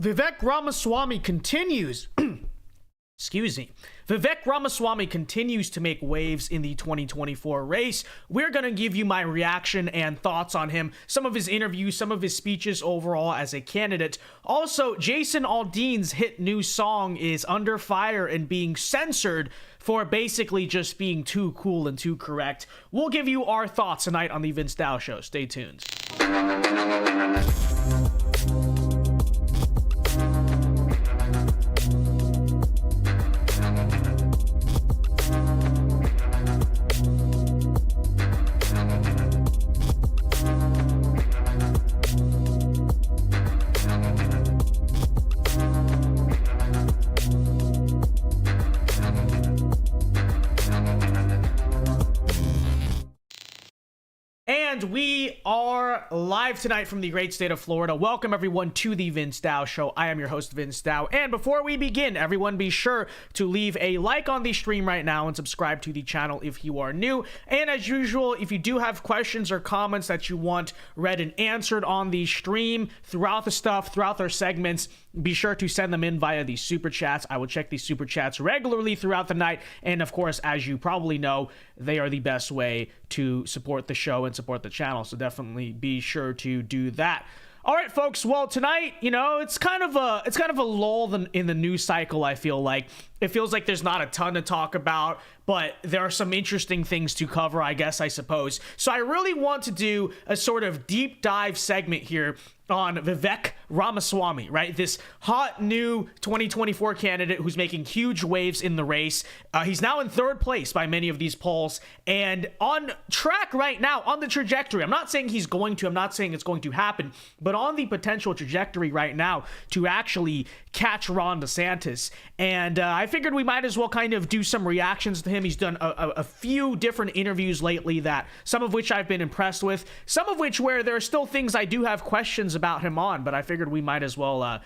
Vivek Ramaswamy continues. Excuse me. Vivek Ramaswamy continues to make waves in the 2024 race. We're going to give you my reaction and thoughts on him, some of his interviews, some of his speeches overall as a candidate. Also, Jason Aldean's hit new song is under fire and being censored for basically just being too cool and too correct. We'll give you our thoughts tonight on the Vince Dow Show. Stay tuned. And we are live tonight from the great state of Florida. Welcome everyone to the Vince Dow Show. I am your host, Vince Dow. And before we begin, everyone be sure to leave a like on the stream right now and subscribe to the channel if you are new. And as usual, if you do have questions or comments that you want read and answered on the stream throughout their segments, be sure to send them in via the super chats. I will check these super chats regularly throughout the night. And of course, as you probably know, they are the best way to support the show and support the channel. So definitely be sure to do that. All right, folks. Well, tonight, it's kind of a lull in the news cycle. I feel like it feels like there's not a ton to talk about, but there are some interesting things to cover, I suppose. So I really want to do a sort of deep dive segment here on Vivek Ramaswamy, right? This hot new 2024 candidate who's making huge waves in the race. He's now in third place by many of these polls and on track right now on the trajectory. I'm not saying he's going to, I'm not saying it's going to happen, but on the potential trajectory right now to actually catch Ron DeSantis. And I figured we might as well kind of do some reactions to him. He's done a few different interviews lately that some of which I've been impressed with, some of which where there are still things I do have questions about him on, but I figured we might as well,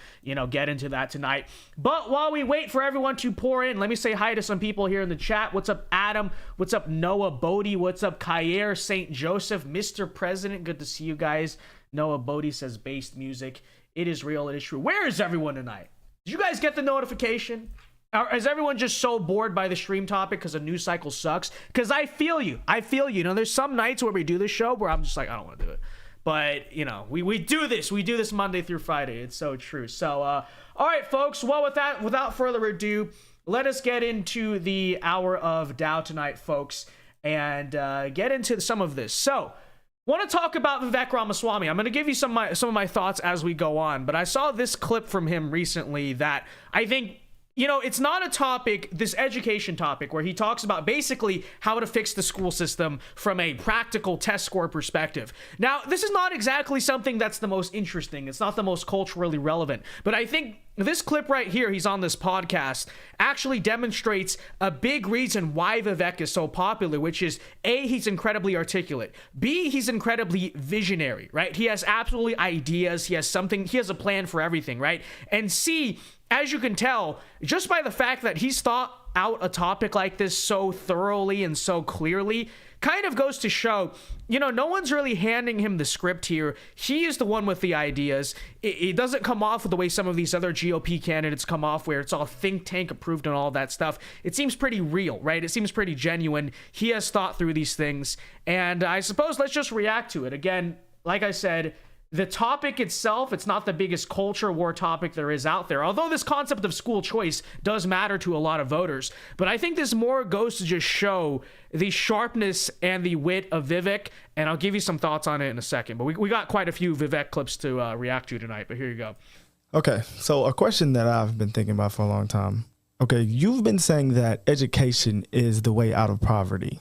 get into that tonight. But while we wait for everyone to pour in, let me say hi to some people here in the chat. What's up, Adam? What's up, Noah Bodie? What's up, Kyer St. Joseph? Mr. President, good to see you guys. Noah Bodie says based music. It is real. It is true. Where is everyone tonight? Did you guys get the notification? Or is everyone just so bored by the stream topic because the news cycle sucks? Because I feel you. There's some nights where we do this show where I'm just like, I don't want to do it. But, we do this. We do this Monday through Friday. It's so true. So, all right, folks. Well, without further ado, let us get into the hour of Dow tonight, folks, and get into some of this. So, want to talk about Vivek Ramaswamy. I'm going to give you some of my thoughts as we go on. But I saw this clip from him recently that I think, it's not a topic, this education topic, where he talks about basically how to fix the school system from a practical test score perspective. Now, this is not exactly something that's the most interesting. It's not the most culturally relevant. But I think this clip right here, he's on this podcast, actually demonstrates a big reason why Vivek is so popular, which is A, he's incredibly articulate. B, he's incredibly visionary, right? He has absolutely ideas. He has a plan for everything, right? And C, as you can tell, just by the fact that he's thought out a topic like this so thoroughly and so clearly, kind of goes to show, no one's really handing him the script here. He is the one with the ideas. It doesn't come off with the way some of these other GOP candidates come off, where it's all think tank approved and all that stuff. It seems pretty real, right? It seems pretty genuine. He has thought through these things. And I suppose let's just react to it. Again, like I said, the topic itself, it's not the biggest culture war topic there is out there, although this concept of school choice does matter to a lot of voters. But I think this more goes to just show the sharpness and the wit of Vivek, and I'll give you some thoughts on it in a second. But we got quite a few Vivek clips to react to tonight, but here you go. Okay, so a question that I've been thinking about for a long time. Okay, you've been saying that education is the way out of poverty.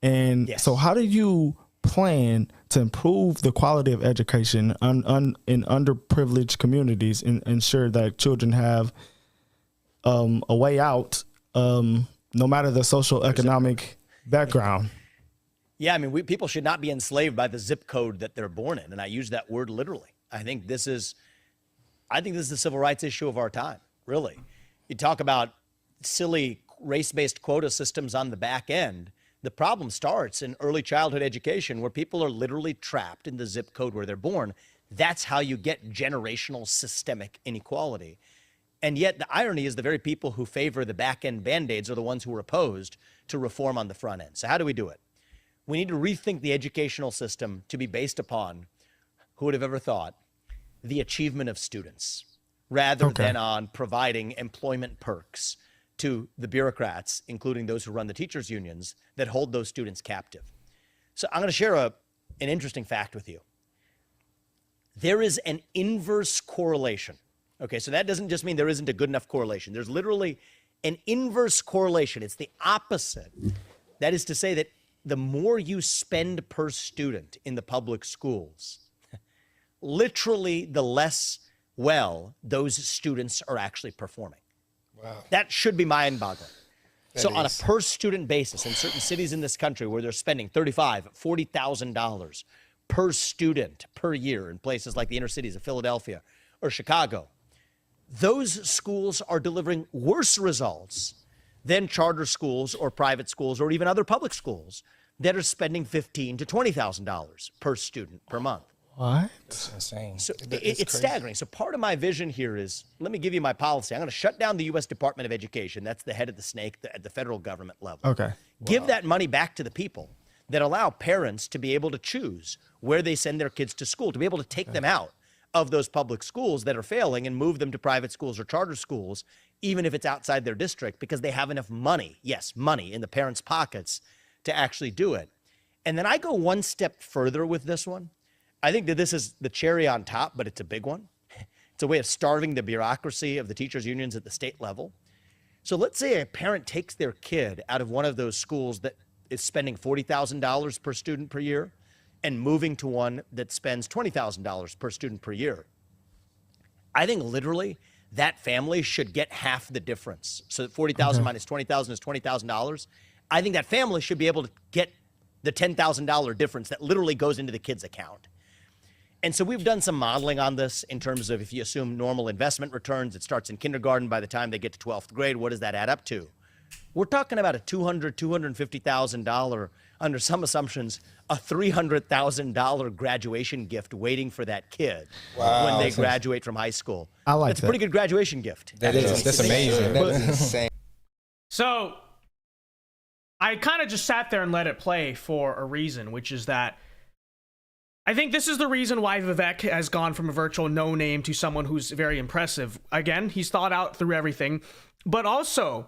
And yes. So how do you plan to improve the quality of education in underprivileged communities and ensure that children have a way out, no matter the social economic background? Yeah, I mean, people should not be enslaved by the zip code that they're born in, and I use that word literally. I think this is the civil rights issue of our time, really. You talk about silly race-based quota systems on the back end. The problem starts in early childhood education, where people are literally trapped in the zip code where they're born. That's how you get generational systemic inequality. And yet the irony is the very people who favor the back end band-aids are the ones who are opposed to reform on the front end. So how do we do it? We need to rethink the educational system to be based upon, who would have ever thought, the achievement of students, rather than on providing employment perks to the bureaucrats, including those who run the teachers' unions, that hold those students captive. So I'm going to share an interesting fact with you. There is an inverse correlation. Okay, so that doesn't just mean there isn't a good enough correlation. There's literally an inverse correlation. It's the opposite. That is to say that the more you spend per student in the public schools, literally the less well those students are actually performing. Wow. That should be mind-boggling. So on a per student basis, in certain cities in this country where they're spending $35,000, $40,000 per student per year in places like the inner cities of Philadelphia or Chicago, those schools are delivering worse results than charter schools or private schools or even other public schools that are spending $15,000 to $20,000 per student per month. What? That's insane. So it's staggering. So part of my vision here is, let me give you my policy. I'm going to shut down the U.S. Department of Education. That's the head of the snake at the federal government level. Okay. Give that money back to the people that allow parents to be able to choose where they send their kids to school, to be able to take them out of those public schools that are failing and move them to private schools or charter schools, even if it's outside their district, because they have enough money, yes, money in the parents' pockets to actually do it. And then I go one step further with this one. I think that this is the cherry on top, but it's a big one. It's a way of starving the bureaucracy of the teachers' unions at the state level. So let's say a parent takes their kid out of one of those schools that is spending $40,000 per student per year and moving to one that spends $20,000 per student per year. I think literally that family should get half the difference. So that 40,000 minus 20,000 is $20,000. I think that family should be able to get the $10,000 difference that literally goes into the kid's account. And so we've done some modeling on this in terms of, if you assume normal investment returns, it starts in kindergarten, by the time they get to 12th grade, what does that add up to? We're talking about a $200,000, $250,000, under some assumptions, a $300,000 graduation gift waiting for that kid when they graduate from high school. I like that. That's a pretty good graduation gift. That's amazing. That is insane. So I kind of just sat there and let it play for a reason, which is that I think this is the reason why Vivek has gone from a virtual no name to someone who's very impressive. Again, he's thought out through everything, but also,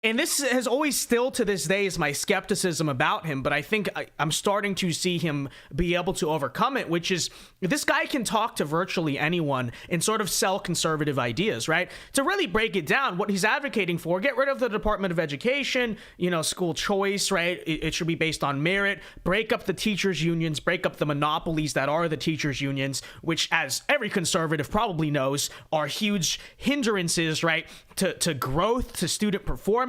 and this has always still to this day is my skepticism about him, but I think I'm starting to see him be able to overcome it, which is this guy can talk to virtually anyone and sort of sell conservative ideas, right? To really break it down, what he's advocating for, get rid of the Department of Education, school choice, right? It should be based on merit, break up the teachers' unions, break up the monopolies that are the teachers' unions, which, as every conservative probably knows, are huge hindrances, right? To growth, to student performance.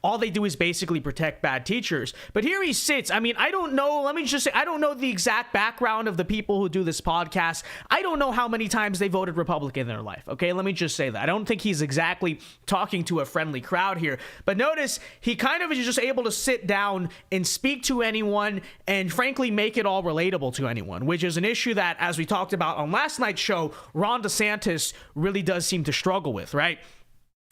All they do is basically protect bad teachers. But here he sits. I mean, I don't know. Let me just say, I don't know the exact background of the people who do this podcast. I don't know how many times they voted Republican in their life. Okay, let me just say that. I don't think he's exactly talking to a friendly crowd here. But notice he kind of is just able to sit down and speak to anyone and frankly make it all relatable to anyone, which is an issue that, as we talked about on last night's show, Ron DeSantis really does seem to struggle with, right?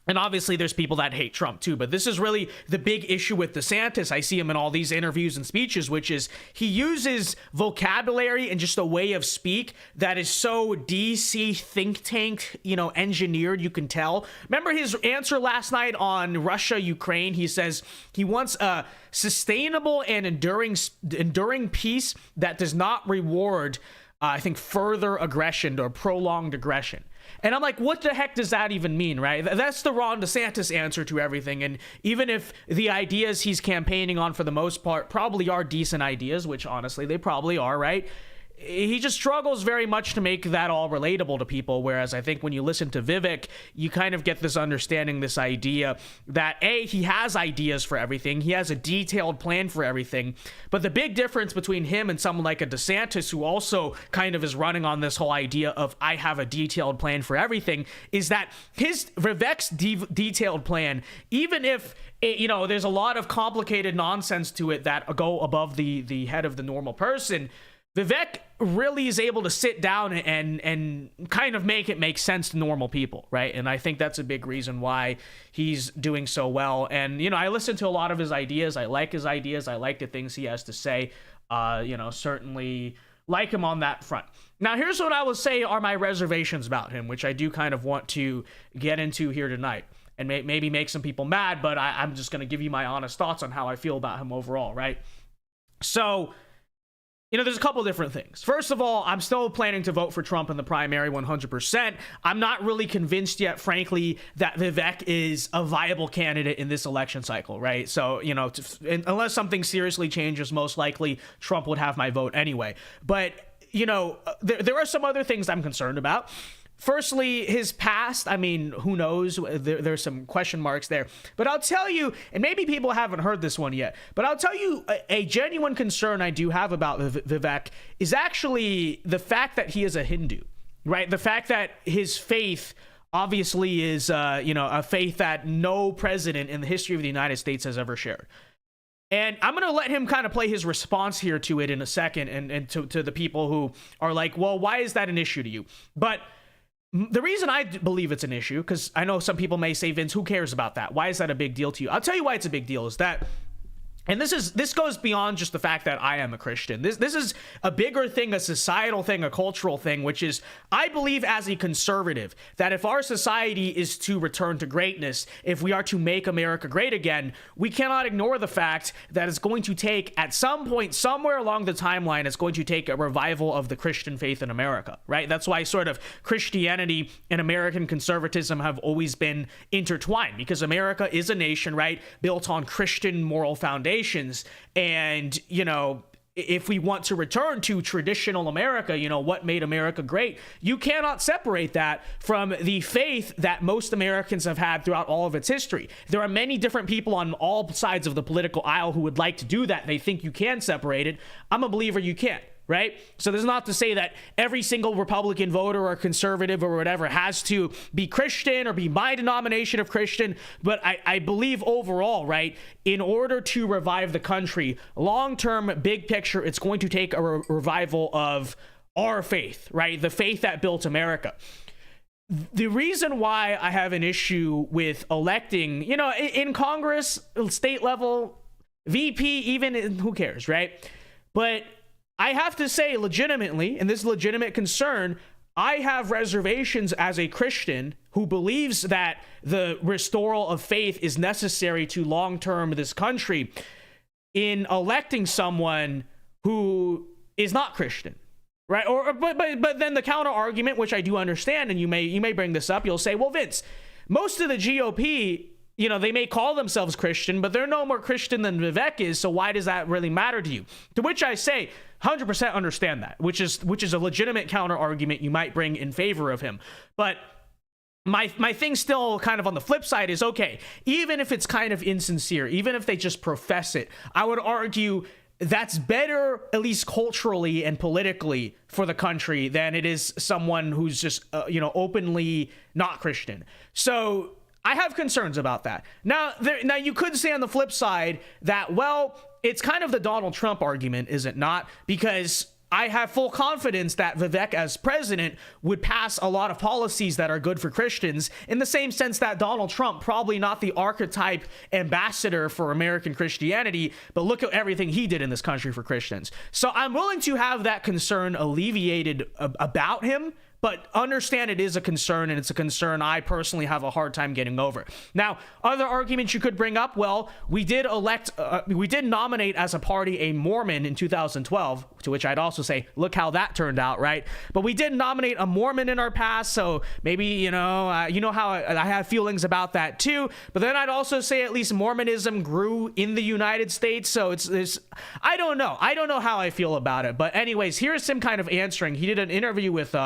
And obviously there's people that hate Trump too, but this is really the big issue with DeSantis. I see him in all these interviews and speeches, which is he uses vocabulary and just a way of speak that is so DC think tank, engineered, you can tell. Remember his answer last night on Russia, Ukraine? He says he wants a sustainable and enduring peace that does not reward, I think, further aggression or prolonged aggression. And I'm like, what the heck does that even mean, right? That's the Ron DeSantis answer to everything. And even if the ideas he's campaigning on for the most part probably are decent ideas, which honestly they probably are, right? He just struggles very much to make that all relatable to people. Whereas I think when you listen to Vivek, you kind of get this understanding, this idea that he has ideas for everything. He has a detailed plan for everything. But the big difference between him and someone like a DeSantis, who also kind of is running on this whole idea of I have a detailed plan for everything, is that Vivek's detailed plan, even if there's a lot of complicated nonsense to it that go above the head of the normal person, Vivek really is able to sit down and kind of make it make sense to normal people, right? And I think that's a big reason why he's doing so well. And, I listen to a lot of his ideas. I like his ideas. I like the things he has to say. Certainly like him on that front. Now, here's what I will say are my reservations about him, which I do kind of want to get into here tonight and maybe make some people mad, but I'm just going to give you my honest thoughts on how I feel about him overall, right? So, there's a couple different things. First of all, I'm still planning to vote for Trump in the primary 100%. I'm not really convinced yet, frankly, that Vivek is a viable candidate in this election cycle, right? So, unless something seriously changes, most likely Trump would have my vote anyway. But, there are some other things I'm concerned about. Firstly, his past, who knows? There's some question marks there. But I'll tell you, and maybe people haven't heard this one yet, but I'll tell you a genuine concern I do have about Vivek is actually the fact that he is a Hindu, right? The fact that his faith obviously is, a faith that no president in the history of the United States has ever shared. And I'm going to let him kind of play his response here to it in a second and to the people who are like, well, why is that an issue to you? But the reason I believe it's an issue, because I know some people may say, Vince, who cares about that? Why is that a big deal to you? I'll tell you why it's a big deal is that, and this goes beyond just the fact that I am a Christian. This is a bigger thing, a societal thing, a cultural thing, which is I believe as a conservative that if our society is to return to greatness, if we are to make America great again, we cannot ignore the fact that it's going to take at some point, somewhere along the timeline, it's going to take a revival of the Christian faith in America, right? That's why sort of Christianity and American conservatism have always been intertwined, because America is a nation, right, built on Christian moral foundations. And, if we want to return to traditional America, what made America great, you cannot separate that from the faith that most Americans have had throughout all of its history. There are many different people on all sides of the political aisle who would like to do that. They think you can separate it. I'm a believer you can't. Right? So this is not to say that every single Republican voter or conservative or whatever has to be Christian or be my denomination of Christian, but I believe overall, right, in order to revive the country, long-term, big picture, it's going to take a revival of our faith, right? The faith that built America. The reason why I have an issue with electing, in Congress, state level, VP, even, who cares, right? But I have to say legitimately, and this is legitimate concern, I have reservations as a Christian who believes that the restoral of faith is necessary to long-term this country in electing someone who is not Christian, right? But then the counter argument, which I do understand, and you may bring this up, you'll say, well, Vince, most of the GOP, they may call themselves Christian, but they're no more Christian than Vivek is, so why does that really matter to you? To which I say, 100% understand that, which is a legitimate counter argument you might bring in favor of him. But my thing still kind of on the flip side is, okay, even if it's kind of insincere, even if they just profess it, I would argue that's better, at least culturally and politically, for the country than it is someone who's just, openly not Christian. So I have concerns about that. Now you could say on the flip side that, well, it's kind of the Donald Trump argument, is it not? Because I have full confidence that Vivek as president would pass a lot of policies that are good for Christians, in the same sense that Donald Trump, probably not the archetype ambassador for American Christianity, but look at everything he did in this country for Christians. So I'm willing to have that concern alleviated about him, but understand it is a concern, and it's a concern I personally have a hard time getting over. Now, other arguments you could bring up, well, we did nominate as a party a Mormon in 2012, to which I'd also say, look how that turned out, right? But we did nominate a Mormon in our past, so maybe, how I have feelings about that too. But then I'd also say at least Mormonism grew in the United States, so it's I don't know how I feel about it. But anyways, here's him kind of answering. He did an interview with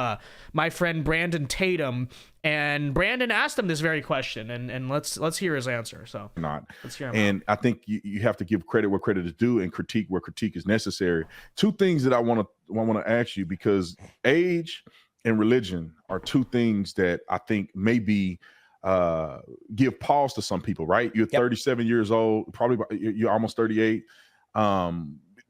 my friend Brandon Tatum, and Brandon asked him this very question, and let's hear his answer. So let's hear him and out. I think you have to give credit where credit is due and critique where critique is necessary. Two things that I want to ask you, because age and religion are two things that I think maybe give pause to some people, right? You're 37 years old, probably you're almost 38.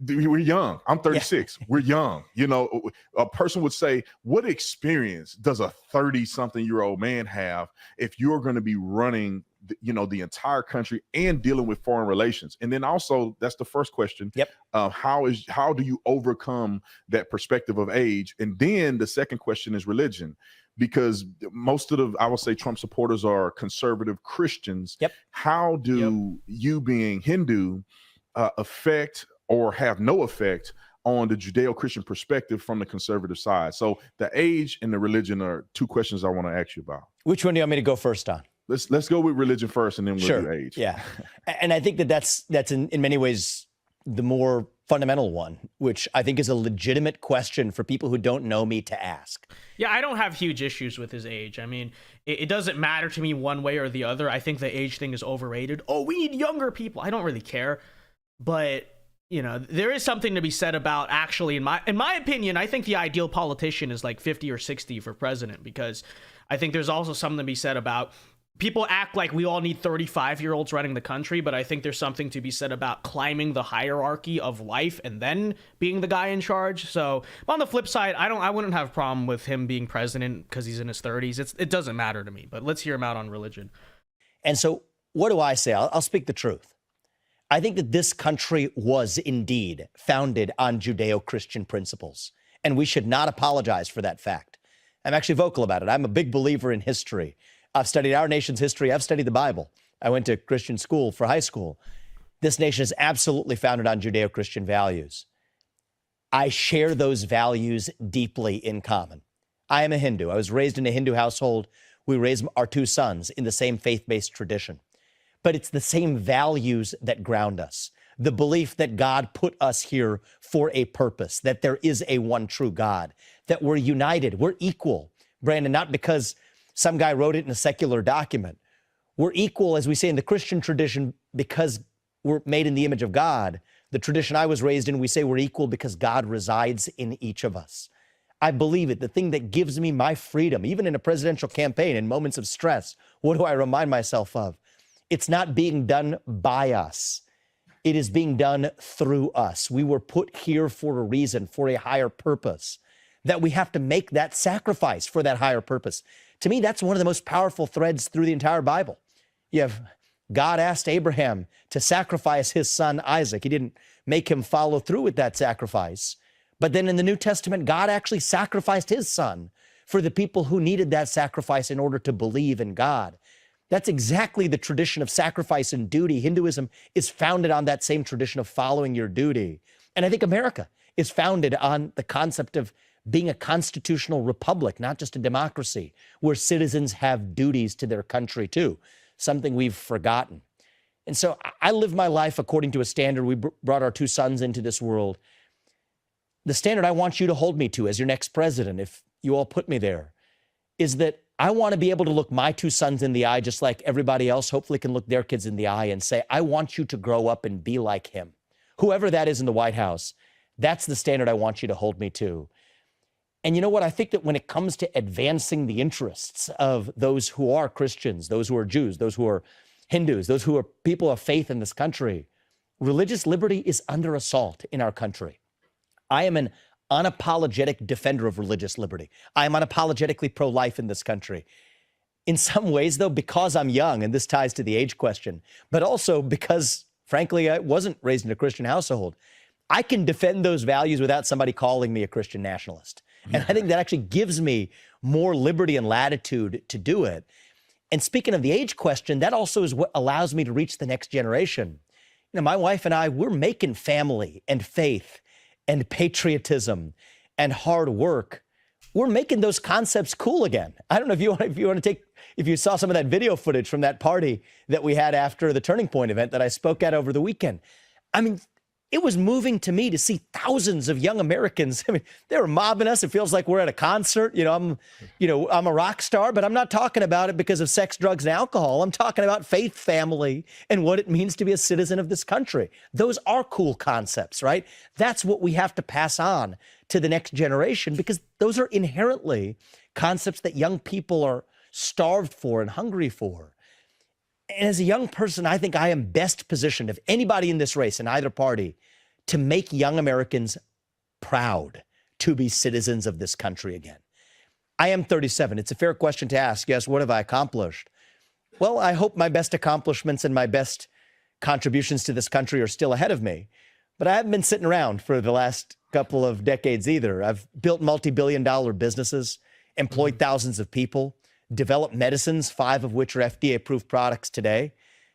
we're young. I'm 36. Yeah. We're young. You know, a person would say, what experience does a 30-something-year-old man have if you're going to be running, you know, the entire country and dealing with foreign relations? And then also, that's the first question. Yep. How do you overcome that perspective of age? And then the second question is religion, because most of I would say Trump supporters are conservative Christians. Yep. How do you, being Hindu, affect or have no effect on the Judeo-Christian perspective from the conservative side? So the age and the religion are two questions I want to ask you about. Which one do you want me to go first on? Let's go with religion first, and then we'll do age. Yeah. And I think that's in many ways the more fundamental one, which I think is a legitimate question for people who don't know me to ask. Yeah, I don't have huge issues with his age. I mean, it doesn't matter to me one way or the other. I think the age thing is overrated. Oh, we need younger people. I don't really care. But, you know, there is something to be said about actually, in my opinion, I think the ideal politician is like 50 or 60 for president, because I think there's also something to be said about people act like we all need 35-year-olds running the country, but I think there's something to be said about climbing the hierarchy of life and then being the guy in charge. So on the flip side, I wouldn't have a problem with him being president because he's in his 30s. It doesn't matter to me, but let's hear him out on religion. And so what do I say? I'll speak the truth. I think that this country was indeed founded on Judeo-Christian principles, and we should not apologize for that fact. I'm actually vocal about it. I'm a big believer in history. I've studied our nation's history. I've studied the Bible. I went to Christian school for high school. This nation is absolutely founded on Judeo-Christian values. I share those values deeply in common. I am a Hindu. I was raised in a Hindu household. We raised our two sons in the same faith-based tradition. But it's the same values that ground us. The belief that God put us here for a purpose, that there is a one true God, that we're united, we're equal. Brandon, not because some guy wrote it in a secular document. We're equal, as we say in the Christian tradition, because we're made in the image of God. The tradition I was raised in, we say we're equal because God resides in each of us. I believe it. The thing that gives me my freedom, even in a presidential campaign, in moments of stress, what do I remind myself of? It's not being done by us. It is being done through us. We were put here for a reason, for a higher purpose, that we have to make that sacrifice for that higher purpose. To me, that's one of the most powerful threads through the entire Bible. You have God asked Abraham to sacrifice his son Isaac. He didn't make him follow through with that sacrifice. But then in the New Testament, God actually sacrificed his son for the people who needed that sacrifice in order to believe in God. That's exactly the tradition of sacrifice and duty. Hinduism is founded on that same tradition of following your duty. And I think America is founded on the concept of being a constitutional republic, not just a democracy, where citizens have duties to their country too, something we've forgotten. And so I live my life according to a standard. We brought our two sons into this world. The standard I want you to hold me to as your next president, if you all put me there, is that I want to be able to look my two sons in the eye just like everybody else hopefully can look their kids in the eye and say, I want you to grow up and be like him. Whoever that is in the White House, that's the standard I want you to hold me to. And you know what? I think that when it comes to advancing the interests of those who are Christians, those who are Jews, those who are Hindus, those who are people of faith in this country, religious liberty is under assault in our country. I am an unapologetic defender of religious liberty. I am unapologetically pro-life in this country. In some ways, though, because I'm young, and this ties to the age question, but also because, frankly, I wasn't raised in a Christian household, I can defend those values without somebody calling me a Christian nationalist. And I think that actually gives me more liberty and latitude to do it. And speaking of the age question, that also is what allows me to reach the next generation. You know, my wife and I, we're making family and faith and patriotism and hard work. We're making those concepts cool again. I don't know if you saw some of that video footage from that party that we had after the Turning Point event that I spoke at over the weekend. I mean, it was moving to me to see thousands of young Americans. I mean, they were mobbing us. It feels like we're at a concert. I'm a rock star, but I'm not talking about it because of sex, drugs, and alcohol. I'm talking about faith, family, and what it means to be a citizen of this country. Those are cool concepts, right? That's what we have to pass on to the next generation, because those are inherently concepts that young people are starved for and hungry for. And as a young person, I think I am best positioned of anybody in this race in either party to make young Americans proud to be citizens of this country again. I am 37. It's a fair question to ask. Yes, what have I accomplished? Well, I hope my best accomplishments and my best contributions to this country are still ahead of me. But I haven't been sitting around for the last couple of decades either. I've built multi-billion-dollar businesses, employed thousands of people, developed medicines, 5 of which are FDA-approved products today.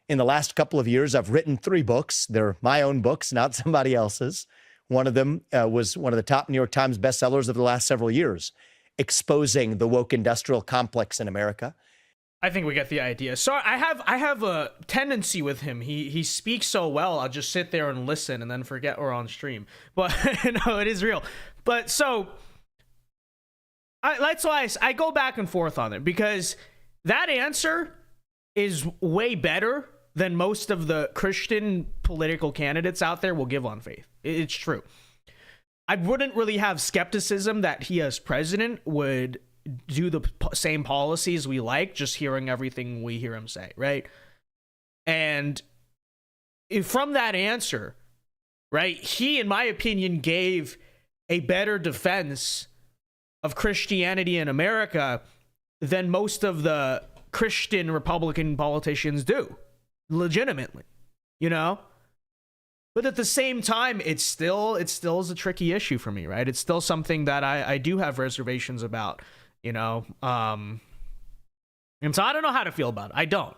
In the last couple of years, I've written 3 books. They're my own books, not somebody else's. One of them was one of the top New York Times bestsellers of the last several years, exposing the woke industrial complex in America. I think we get the idea. So I have a tendency with him. He speaks so well, I'll just sit there and listen and then forget we're on stream. But no, it is real. But so that's why I go back and forth on it, because that answer is way better than most of the Christian political candidates out there will give on faith. It's true. I wouldn't really have skepticism that he as president would do the same policies we like, just hearing everything we hear him say, right? And from that answer, right, he, in my opinion, gave a better defense of Christianity in America than most of the Christian Republican politicians do, legitimately, you know? But at the same time, it still is a tricky issue for me, right? It's still something that I do have reservations about, you know? And so I don't know how to feel about it. I don't.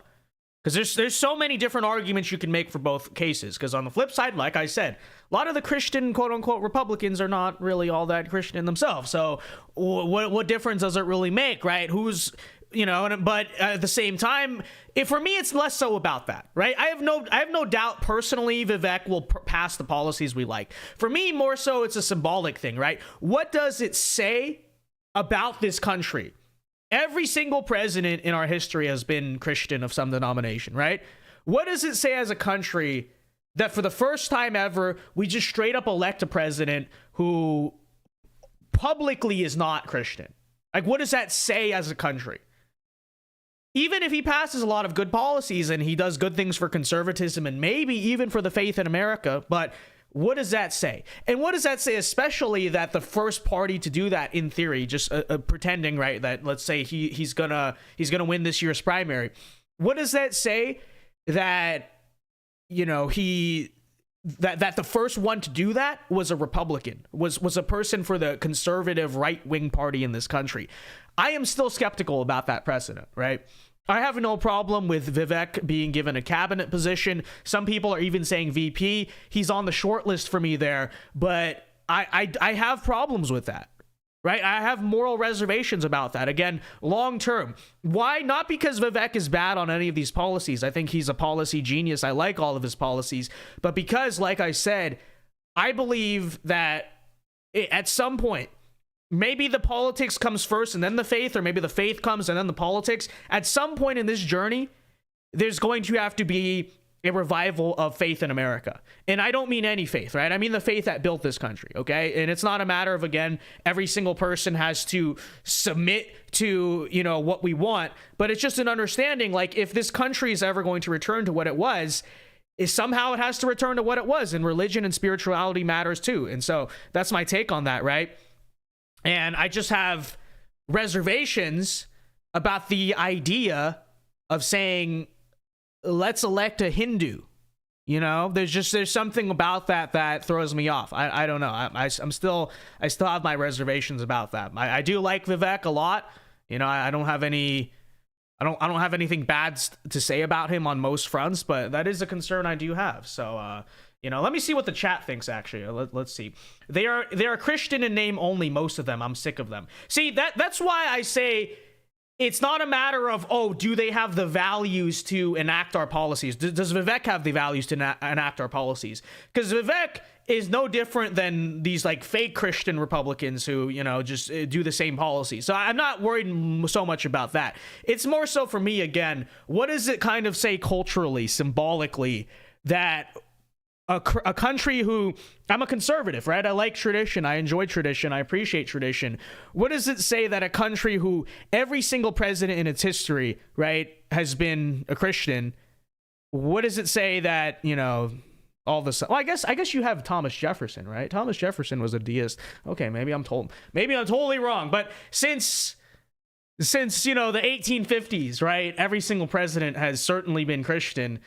Because there's so many different arguments you can make for both cases. Because on the flip side, like I said, a lot of the Christian quote-unquote Republicans are not really all that Christian themselves. So what difference does it really make, right? Who's, you know, but at the same time, for me, it's less so about that, right? I have no doubt personally Vivek will pass the policies we like. For me, more so, it's a symbolic thing, right? What does it say about this country? Every single president in our history has been Christian of some denomination, right? What does it say as a country that for the first time ever, we just straight up elect a president who publicly is not Christian? Like, what does that say as a country? Even if he passes a lot of good policies and he does good things for conservatism and maybe even for the faith in America, but what does that say? And what does that say, especially that the first party to do that, in theory, just pretending, right, that let's say he's gonna win this year's primary? What does that say that, you know, that the first one to do that was a Republican, was a person for the conservative right-wing party in this country? I am still skeptical about that precedent, right? I have no problem with Vivek being given a cabinet position. Some people are even saying VP. He's on the short list for me there, but I have problems with that, right? I have moral reservations about that. Again, long term. Why? Not because Vivek is bad on any of these policies. I think he's a policy genius. I like all of his policies. But because, like I said, I believe that at some point, maybe the politics comes first and then the faith, or maybe the faith comes and then the politics. At some point in this journey, there's going to have to be a revival of faith in America. And I don't mean any faith, right? I mean the faith that built this country, okay? And it's not a matter of, again, every single person has to submit to, you know, what we want, but it's just an understanding, like, if this country is ever going to return to what it was, somehow it has to return to what it was, and religion and spirituality matters too. And so that's my take on that, right? And I just have reservations about the idea of saying, let's elect a Hindu. You know, there's something about that throws me off. I don't know. I still have my reservations about that. I do like Vivek a lot. You know, I don't have anything bad to say about him on most fronts, but that is a concern I do have. So, you know, let me see what the chat thinks, actually. Let's see. They are Christian in name only, most of them. I'm sick of them. See, that's why I say it's not a matter of, oh, do they have the values to enact our policies? Does Vivek have the values to enact our policies? Because Vivek is no different than these, like, fake Christian Republicans who, you know, just do the same policies. So I'm not worried so much about that. It's more so for me, again, what does it kind of say culturally, symbolically, that a country who, I'm a conservative, right? I like tradition. I enjoy tradition. I appreciate tradition. What does it say that a country who every single president in its history, right, has been a Christian? What does it say that, you know, all of a sudden, well, I guess you have Thomas Jefferson, right? Thomas Jefferson was a deist. Okay, maybe I'm totally wrong. But since the 1850s, right, every single president has certainly been Christian,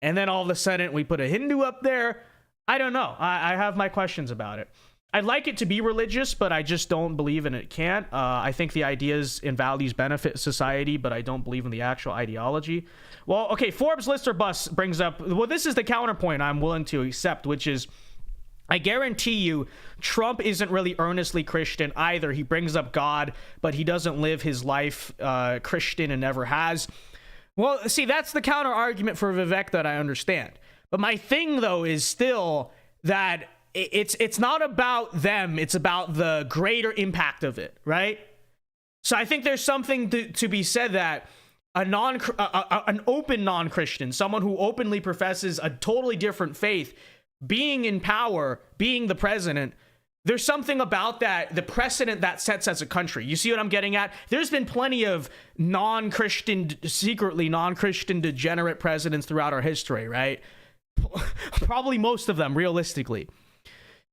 and then all of a sudden we put a Hindu up there. I don't know. I have my questions about it. I'd like it to be religious, but I just don't believe in it can't. I think the ideas and values benefit society, but I don't believe in the actual ideology. Well, okay, Forbes List or Bust brings up, well, this is the counterpoint I'm willing to accept, which is, I guarantee you, Trump isn't really earnestly Christian either. He brings up God, but he doesn't live his life Christian and never has. Well, see, that's the counter argument for Vivek that I understand. But my thing, though, is still that it's not about them. It's about the greater impact of it, right? So I think there's something to be said that an open non-Christian, someone who openly professes a totally different faith, being in power, being the president, there's something about that, the precedent that sets as a country. You see what I'm getting at? There's been plenty of secretly non-Christian degenerate presidents throughout our history, right? Probably most of them, realistically.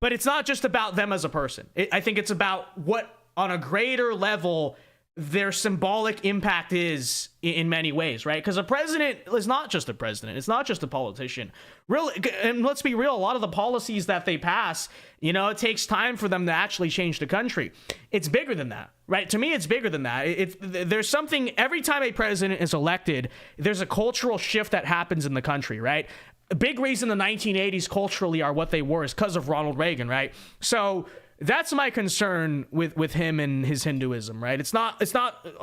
But it's not just about them as a person. I think it's about what, on a greater level, their symbolic impact is in many ways, right? Because a president is not just a president. It's not just a politician. Really, and let's be real, a lot of the policies that they pass, it takes time for them to actually change the country. It's bigger than that, right? To me, it's bigger than that. There's something, every time a president is elected, there's a cultural shift that happens in the country, right? A big reason the 1980s culturally are what they were is because of Ronald Reagan, right? So that's my concern with him and his Hinduism, right? It's not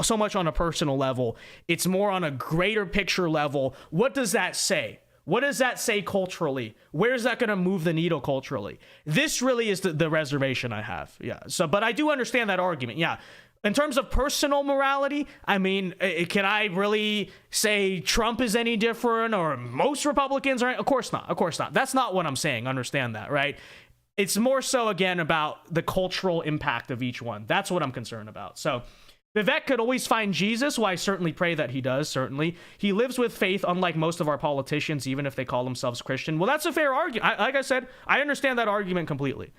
so much on a personal level. It's more on a greater picture level. What does that say? What does that say culturally? Where's that going to move the needle culturally? This really is the reservation I have. Yeah. So, but I do understand that argument. Yeah. In terms of personal morality, I mean, can I really say Trump is any different or most Republicans are? Of course not. Of course not. That's not what I'm saying. Understand that, right? It's more so, again, about the cultural impact of each one. That's what I'm concerned about. So Vivek could always find Jesus. Well, I certainly pray that he does, certainly. He lives with faith, unlike most of our politicians, even if they call themselves Christian. Well, that's a fair argument. Like I said, I understand that argument completely.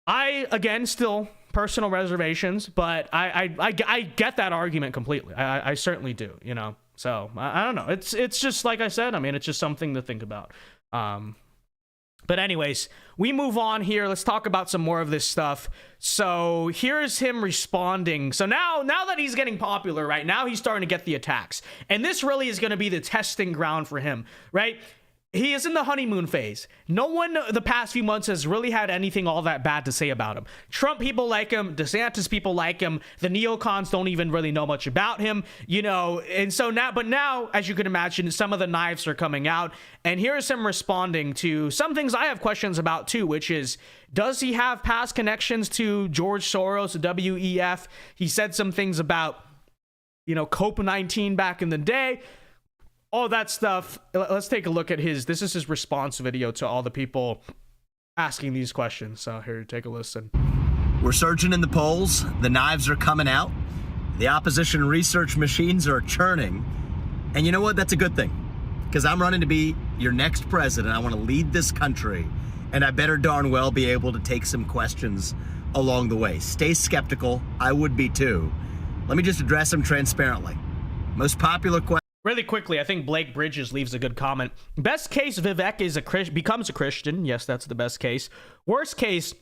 I, again, still personal reservations, but I get that argument completely. I certainly do, So I don't know. It's just like I said. I mean, it's just something to think about. But anyways, we move on here. Let's talk about some more of this stuff. So here's him responding. So now that he's getting popular, right now he's starting to get the attacks, and this really is going to be the testing ground for him, right? He is in the honeymoon phase. No one the past few months has really had anything all that bad to say about him. Trump people like him. DeSantis people like him. The neocons don't even really know much about him, And so now, as you can imagine, some of the knives are coming out. And here's him responding to some things I have questions about too, which is, does he have past connections to George Soros, the WEF? He said some things about, COVID-19 back in the day. All that stuff. Let's take a look at this is his response video to all the people asking these questions. So here, take a listen. We're surging in the polls. The knives are coming out. The opposition research machines are churning. And you know what? That's a good thing. Because I'm running to be your next president. I want to lead this country. And I better darn well be able to take some questions along the way. Stay skeptical. I would be too. Let me just address them transparently. Most popular question. Really quickly, I think Blake Bridges leaves a good comment. Best case, Vivek becomes a Christian. Yes, that's the best case. Worst case,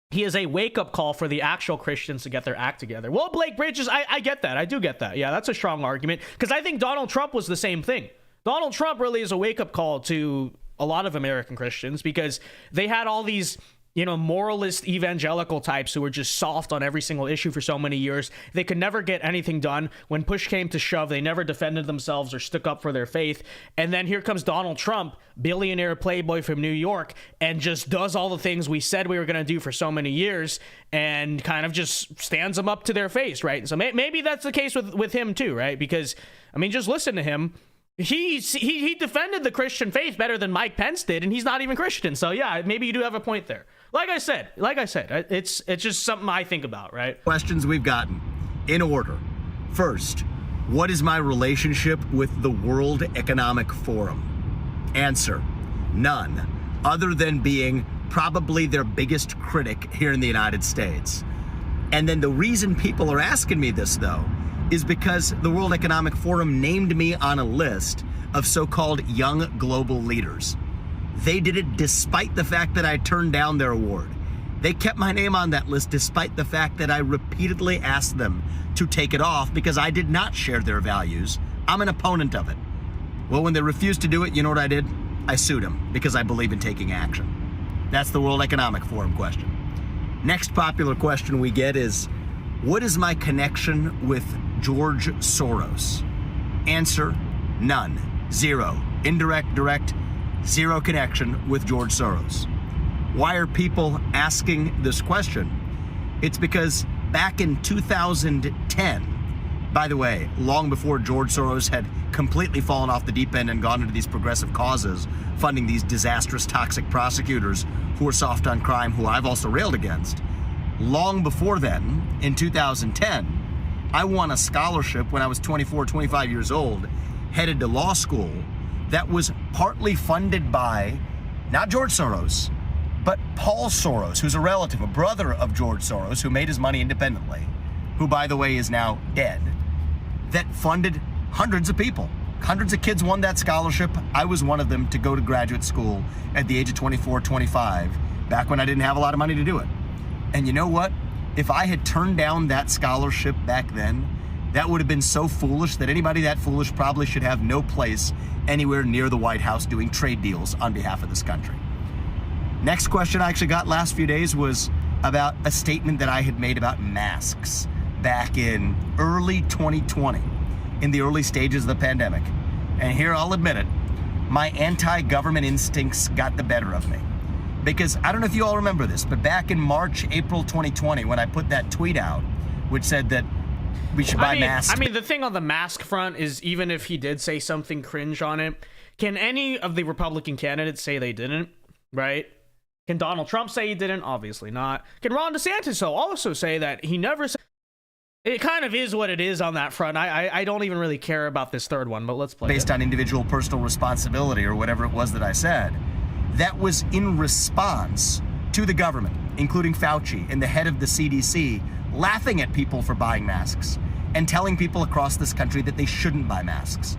he is a wake-up call for the actual Christians to get their act together. Well, Blake Bridges, I get that. I do get that. Yeah, that's a strong argument. Because I think Donald Trump was the same thing. Donald Trump really is a wake-up call to a lot of American Christians because they had all these moralist evangelical types who were just soft on every single issue for so many years. They could never get anything done. When push came to shove, they never defended themselves or stuck up for their faith. And then here comes Donald Trump, billionaire playboy from New York, and just does all the things we said we were going to do for so many years and kind of just stands them up to their face, right? So maybe that's the case with him too, right? Because, I mean, just listen to him. He defended the Christian faith better than Mike Pence did, and he's not even Christian. So yeah, maybe you do have a point there. Like I said, it's just something I think about, right? Questions we've gotten in order. First, what is my relationship with the World Economic Forum? Answer: None. Other than being probably their biggest critic here in the United States. And then the reason people are asking me this, though, is because the World Economic Forum named me on a list of so-called young global leaders. They did it despite the fact that I turned down their award. They kept my name on that list despite the fact that I repeatedly asked them to take it off because I did not share their values. I'm an opponent of it. Well, when they refused to do it, you know what I did? I sued them because I believe in taking action. That's the World Economic Forum question. Next popular question we get is, what is my connection with George Soros? Answer, none. Zero. Indirect, direct, zero connection with George Soros. Why are people asking this question? It's because back in 2010, by the way, long before George Soros had completely fallen off the deep end and gone into these progressive causes, funding these disastrous, toxic prosecutors who are soft on crime, who I've also railed against. Long before then, in 2010, I won a scholarship when I was 24, 25 years old, headed to law school, that was partly funded by, not George Soros, but Paul Soros, who's a relative, a brother of George Soros, who made his money independently, who, by the way, is now dead, that funded hundreds of people. Hundreds of kids won that scholarship. I was one of them to go to graduate school at the age of 24, 25, back when I didn't have a lot of money to do it. And you know what? If I had turned down that scholarship back then, that would have been so foolish that anybody that foolish probably should have no place anywhere near the White House doing trade deals on behalf of this country. Next question I actually got last few days was about a statement that I had made about masks back in early 2020, in the early stages of the pandemic. And here, I'll admit it, my anti-government instincts got the better of me. Because I don't know if you all remember this, but back in March, April 2020, when I put that tweet out, which said that we should buy masks. I mean, the thing on the mask front is, even if he did say something cringe on it, can any of the Republican candidates say they didn't, right? Can Donald Trump say he didn't? Obviously not. Can Ron DeSantis also say that he never said? It kind of is what it is on that front. I don't even really care about this third one, but let's play based on individual personal responsibility or whatever it was that I said. That was in response to the government, including Fauci and the head of the CDC, laughing at people for buying masks and telling people across this country that they shouldn't buy masks.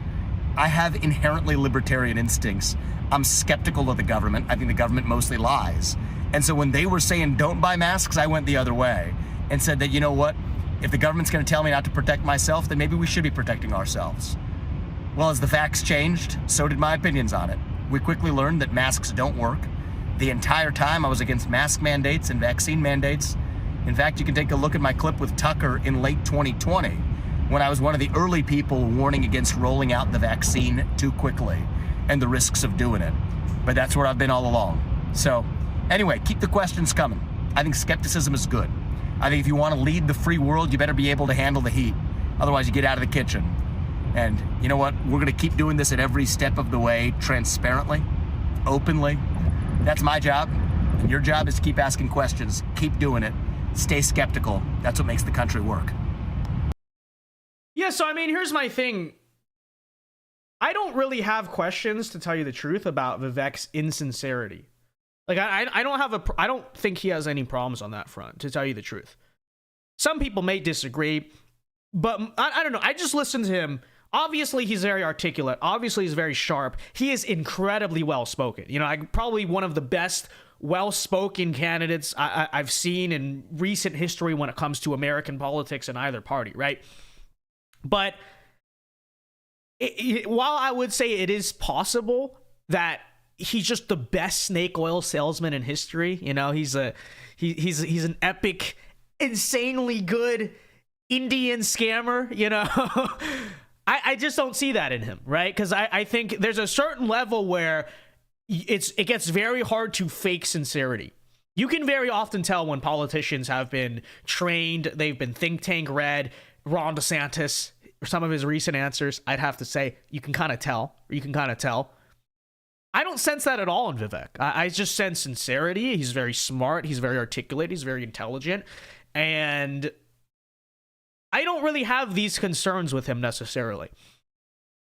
I have inherently libertarian instincts. I'm skeptical of the government. I think the government mostly lies. And so when they were saying don't buy masks, I went the other way and said that, you know what? If the government's going to tell me not to protect myself, then maybe we should be protecting ourselves. Well, as the facts changed, so did my opinions on it. We quickly learned that masks don't work. The entire time I was against mask mandates and vaccine mandates. In fact, you can take a look at my clip with Tucker in late 2020, when I was one of the early people warning against rolling out the vaccine too quickly and the risks of doing it. But that's where I've been all along. So anyway, keep the questions coming. I think skepticism is good. I think if you want to lead the free world, you better be able to handle the heat. Otherwise, you get out of the kitchen. And you know what? We're going to keep doing this at every step of the way, transparently, openly. That's my job. And your job is to keep asking questions. Keep doing it. Stay skeptical. That's what makes the country work. Yeah, so I mean, here's my thing. I don't really have questions, to tell you the truth, about Vivek's insincerity. Like, I don't think he has any problems on that front, to tell you the truth. Some people may disagree, but I don't know. I just listened to him. Obviously, he's very articulate. Obviously, he's very sharp. He is incredibly well-spoken. You know, probably one of the best well-spoken candidates I've seen in recent history when it comes to American politics in either party, right? But while I would say it is possible that he's just the best snake oil salesman in history, you know, he's an epic, insanely good Indian scammer, you know, I just don't see that in him, right? Because I think there's a certain level where it gets very hard to fake sincerity. You can very often tell when politicians have been trained, they've been think tank read. Ron DeSantis, some of his recent answers, I'd have to say, you can kind of tell. I don't sense that at all in Vivek. I just sense sincerity. He's very smart. He's very articulate. He's very intelligent. And I don't really have these concerns with him necessarily.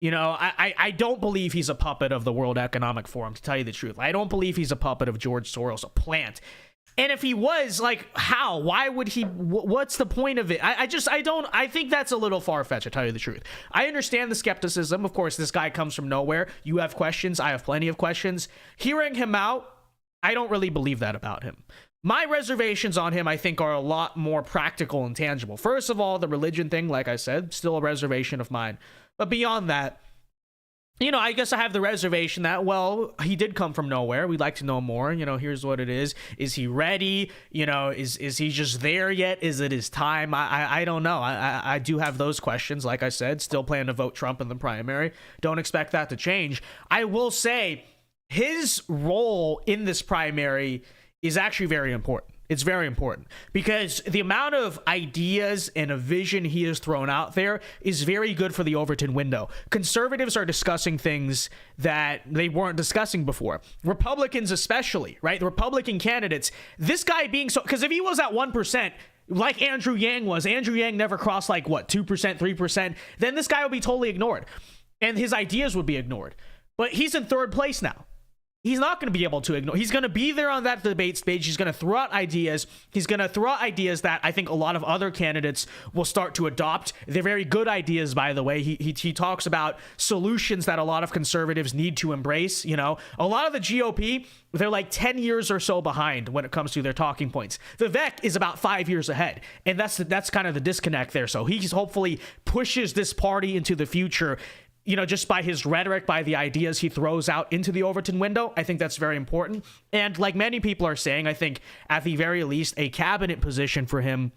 I don't believe he's a puppet of the World Economic Forum, to tell you the truth. I don't believe he's a puppet of George Soros, a plant. And if he was, like, how? Why would he? What's the point of it? I think that's a little far-fetched, to tell you the truth. I understand the skepticism. Of course, this guy comes from nowhere. You have questions. I have plenty of questions. Hearing him out, I don't really believe that about him. My reservations on him, I think, are a lot more practical and tangible. First of all, the religion thing, like I said, still a reservation of mine. But beyond that, I guess I have the reservation that, well, he did come from nowhere. We'd like to know more. Here's what it is. Is he ready? Is he just there yet? Is it his time? I don't know. I do have those questions. Like I said, still plan to vote Trump in the primary. Don't expect that to change. I will say his role in this primary is actually very important. It's very important because the amount of ideas and a vision he has thrown out there is very good for the Overton window. Conservatives are discussing things that they weren't discussing before. Republicans especially, right? The Republican candidates, this guy being so, because if he was at 1%, like Andrew Yang was, Andrew Yang never crossed 2%, 3%, then this guy would be totally ignored and his ideas would be ignored. But he's in third place now. He's not going to be able to ignore. He's going to be there on that debate stage. He's going to throw out ideas. He's going to throw out ideas that I think a lot of other candidates will start to adopt. They're very good ideas, by the way. He talks about solutions that a lot of conservatives need to embrace. A lot of the GOP, they're like 10 years or so behind when it comes to their talking points. Vivek is about 5 years ahead, and that's kind of the disconnect there. So he's hopefully pushes this party into the future, just by his rhetoric, by the ideas he throws out into the Overton window. I think that's very important. And like many people are saying, I think at the very least, a cabinet position for him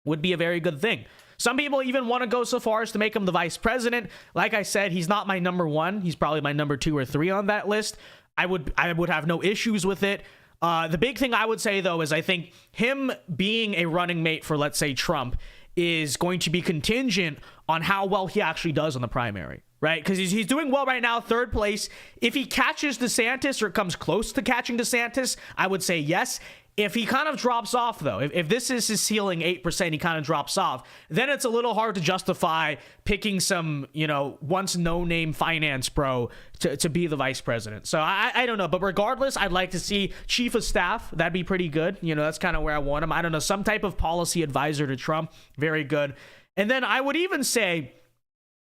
would be a very good thing. Some people even want to go so far as to make him the vice president. Like I said, he's not my number one. He's probably my number 2 or 3 on that list. I would have no issues with it. The big thing I would say, though, is I think him being a running mate for, let's say, Trump is going to be contingent on how well he actually does in the primary, right? Because he's doing well right now, third place. If he catches DeSantis or comes close to catching DeSantis, I would say yes. If he kind of drops off, though, if this is his ceiling 8%, he kind of drops off, then it's a little hard to justify picking some, once no-name finance bro to be the vice president. So I don't know. But regardless, I'd like to see chief of staff. That'd be pretty good. That's kind of where I want him. I don't know, some type of policy advisor to Trump. Very good. And then I would even say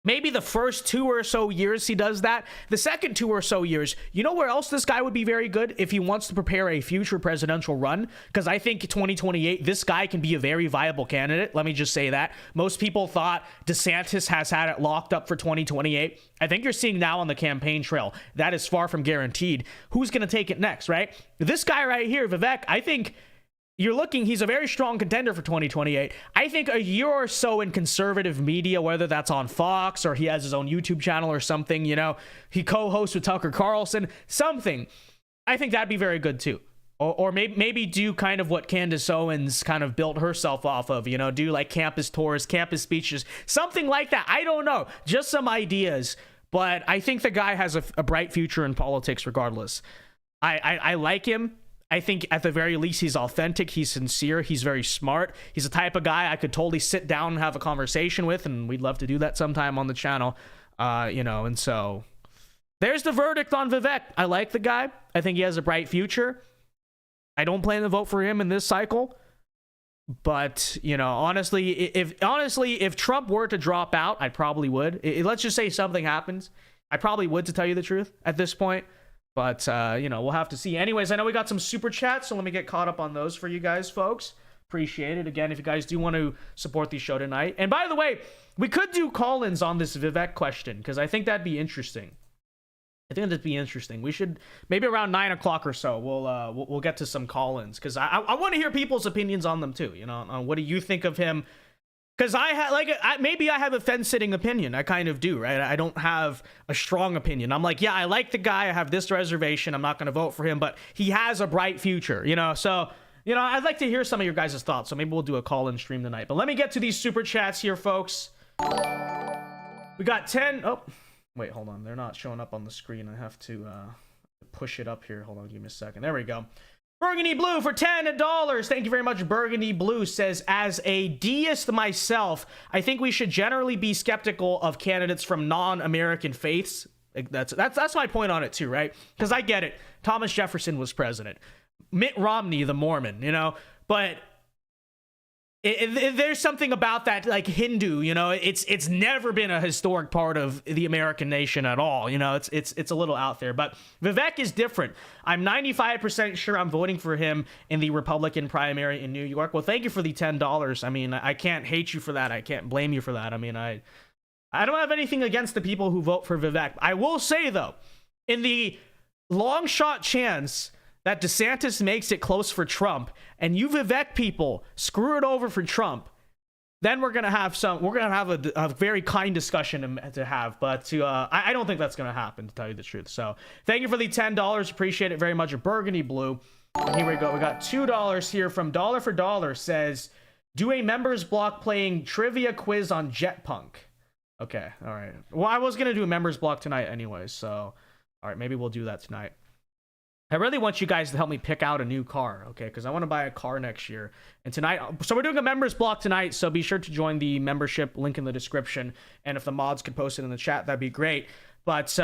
maybe the first 2 or so years he does that. The second 2 or so years, where else this guy would be very good if he wants to prepare a future presidential run? Because I think 2028, this guy can be a very viable candidate. Let me just say that. Most people thought DeSantis has had it locked up for 2028. I think you're seeing now on the campaign trail, that is far from guaranteed. Who's going to take it next, right? This guy right here, Vivek, I think he's a very strong contender for 2028. I think a year or so in conservative media, whether that's on Fox or he has his own YouTube channel or something, he co-hosts with Tucker Carlson, something, I think that'd be very good too. Or maybe do kind of what Candace Owens kind of built herself off of, do like campus tours, campus speeches, something like that. I don't know, just some ideas. But I think the guy has a bright future in politics regardless. I like him. I think at the very least, he's authentic, he's sincere, he's very smart. He's the type of guy I could totally sit down and have a conversation with, and we'd love to do that sometime on the channel. And so there's the verdict on Vivek. I like the guy. I think he has a bright future. I don't plan to vote for him in this cycle. But, honestly, if Trump were to drop out, I probably would. Let's just say something happens. I probably would, to tell you the truth, at this point. But, we'll have to see. Anyways, I know we got some super chats, so let me get caught up on those for you guys, folks. Appreciate it. Again, if you guys do want to support the show tonight. And by the way, we could do call-ins on this Vivek question, because I think that'd be interesting. We should, maybe around 9 o'clock or so, we'll get to some call-ins, because I want to hear people's opinions on them, too. On what do you think of him? Because maybe I have a fence-sitting opinion. I kind of do, right? I don't have a strong opinion. I'm like, yeah, I like the guy. I have this reservation. I'm not going to vote for him, but he has a bright future, So, I'd like to hear some of your guys' thoughts. So maybe we'll do a call-in stream tonight. But let me get to these super chats here, folks. We got 10. Oh, wait, hold on. They're not showing up on the screen. I have to push it up here. Hold on, give me a second. There we go. Burgundy Blue for $10. Thank you very much. Burgundy Blue says, as a deist myself, I think we should generally be skeptical of candidates from non-American faiths. That's my point on it too, right? Because I get it. Thomas Jefferson was president. Mitt Romney, the Mormon, but there's something about that, like Hindu, it's never been a historic part of the American nation at all. It's a little out there, but Vivek is different. I'm 95% sure I'm voting for him in the Republican primary in New York. Well, thank you for the $10. I mean, I can't hate you for that. I can't blame you for that. I mean, I don't have anything against the people who vote for Vivek. I will say though, in the long shot chance that DeSantis makes it close for Trump and you Vivek people screw it over for Trump, then we're gonna have a very kind discussion to have. But I don't think that's gonna happen, to tell you the truth. So thank you for the $10. Appreciate it very much. Burgundy Blue. And here we go. We got $2 here from Dollar for Dollar. Says, do a members block playing trivia quiz on Jetpunk. Okay, all right. Well, I was gonna do a members block tonight anyway, so all right, maybe we'll do that tonight. I really want you guys to help me pick out a new car, okay? Because I want to buy a car next year. And tonight, so we're doing a members block tonight, so be sure to join the membership link in the description. And if the mods could post it in the chat, that'd be great. But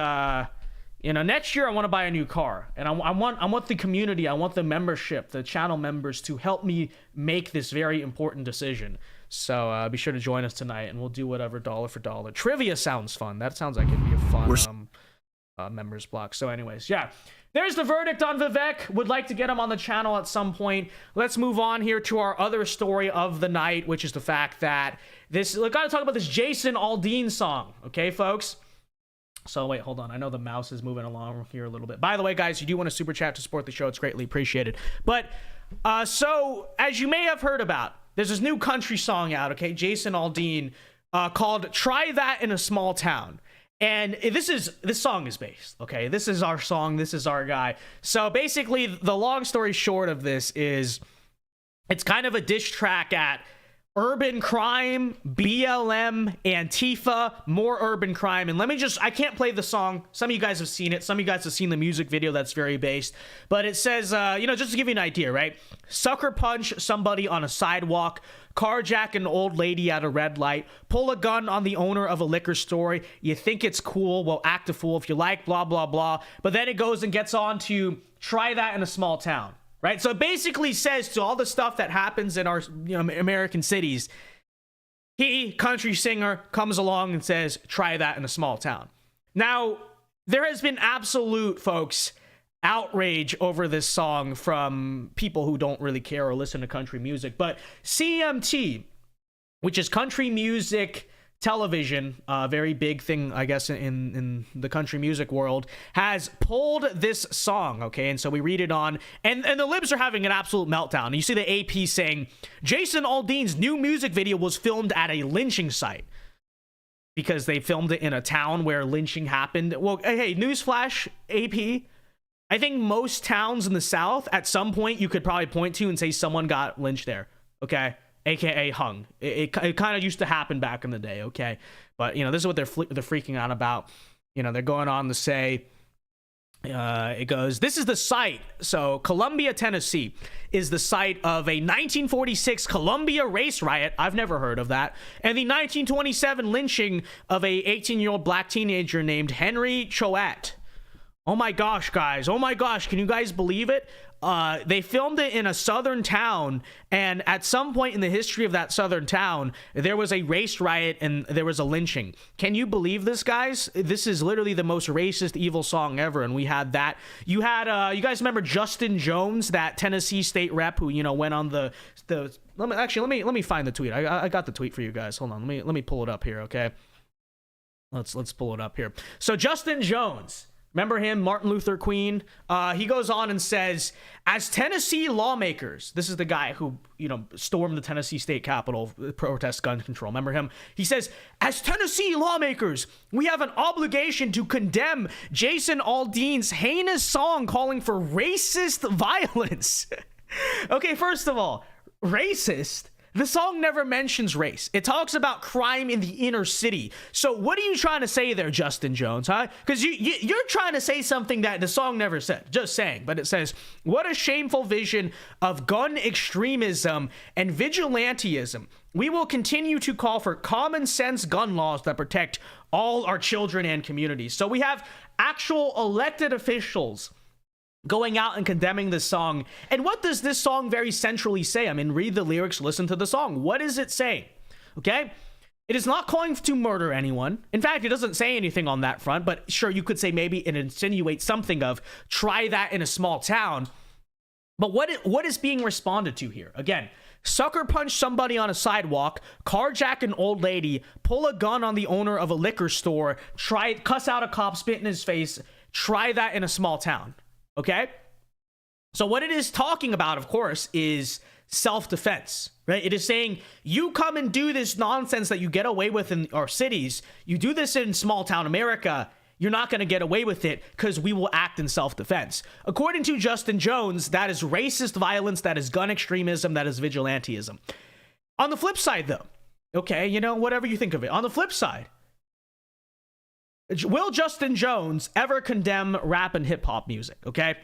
next year I want to buy a new car, and I want the community, I want the membership, the channel members to help me make this very important decision. So be sure to join us tonight, and we'll do whatever dollar for dollar. Trivia sounds fun. That sounds like it'd be a fun members block. So anyways, yeah. There's the verdict on Vivek. Would like to get him on the channel at some point. Let's move on here to our other story of the night, which is the fact that gotta talk about this Jason Aldean song, okay, folks? So wait, hold on. I know the mouse is moving along here a little bit. By the way, guys, you do want to super chat to support the show. It's greatly appreciated. But so as you may have heard about, there's this new country song out, okay? Jason Aldean called "Try That in a Small Town." And this song is based, okay? This is our song. This is our guy. So basically, the long story short of this is it's kind of a diss track at urban crime, BLM, Antifa, more urban crime. And I can't play the song. Some of you guys have seen it. Some of you guys have seen the music video that's very based. But it says, just to give you an idea, right? Sucker punch somebody on a sidewalk, carjack an old lady at a red light, pull a gun on the owner of a liquor store. You think it's cool? Well, act a fool if you like, blah, blah, blah. But then it goes and gets on to try that in a small town. Right, so it basically says to all the stuff that happens in our American cities, country singer, comes along and says, try that in a small town. Now, there has been absolute, folks, outrage over this song from people who don't really care or listen to country music. But CMT, which is country music television, a very big thing, I guess, in the country music world, has pulled this song, okay? And so we read it on, and the libs are having an absolute meltdown. And you see the AP saying, Jason Aldean's new music video was filmed at a lynching site because they filmed it in a town where lynching happened. Well, hey, newsflash, AP, I think most towns in the South, at some point, you could probably point to and say someone got lynched there, okay? AKA hung. It kind of used to happen back in the day, okay? But, this is what they're freaking out about. They're going on to say, it goes, this is the site. So Columbia, Tennessee is the site of a 1946 Columbia race riot. I've never heard of that. And the 1927 lynching of a 18-year-old black teenager named Henry Choate. Oh my gosh, guys. Oh my gosh. Can you guys believe it? They filmed it in a southern town, and at some point in the history of that southern town, there was a race riot and there was a lynching. Can you believe this, guys? This is literally the most racist, evil song ever, and we had that. You guys remember Justin Jones, that Tennessee state rep who, went on the let me find the tweet. I got the tweet for you guys. Hold on. Let me pull it up here, okay? Let's pull it up here. So Justin Jones, remember him, Martin Luther King? He goes on and says, as Tennessee lawmakers, this is the guy who, stormed the Tennessee state capitol, protest gun control. Remember him? He says, as Tennessee lawmakers, we have an obligation to condemn Jason Aldean's heinous song calling for racist violence. Okay, first of all, racist? The song never mentions race. It talks about crime in the inner city. So what are you trying to say there, Justin Jones, huh? Because you're trying to say something that the song never said. Just saying. But it says, what a shameful vision of gun extremism and vigilantism. We will continue to call for common sense gun laws that protect all our children and communities. So we have actual elected officials going out and condemning this song. And what does this song very centrally say? I mean, read the lyrics, listen to the song. What is it saying? Okay? It is not calling to murder anyone. In fact, it doesn't say anything on that front, but sure, you could say maybe it insinuates something of try that in a small town. But what is being responded to here? Again, sucker punch somebody on a sidewalk, carjack an old lady, pull a gun on the owner of a liquor store, cuss out a cop, spit in his face, try that in a small town. Okay? So what it is talking about, of course, is self-defense, right? It is saying, you come and do this nonsense that you get away with in our cities. You do this in small town America. You're not going to get away with it because we will act in self-defense. According to Justin Jones, that is racist violence, that is gun extremism, that is vigilantism. On the flip side, though, okay, you know, whatever you think of it. On the flip side, will Justin Jones ever condemn rap and hip-hop music, okay?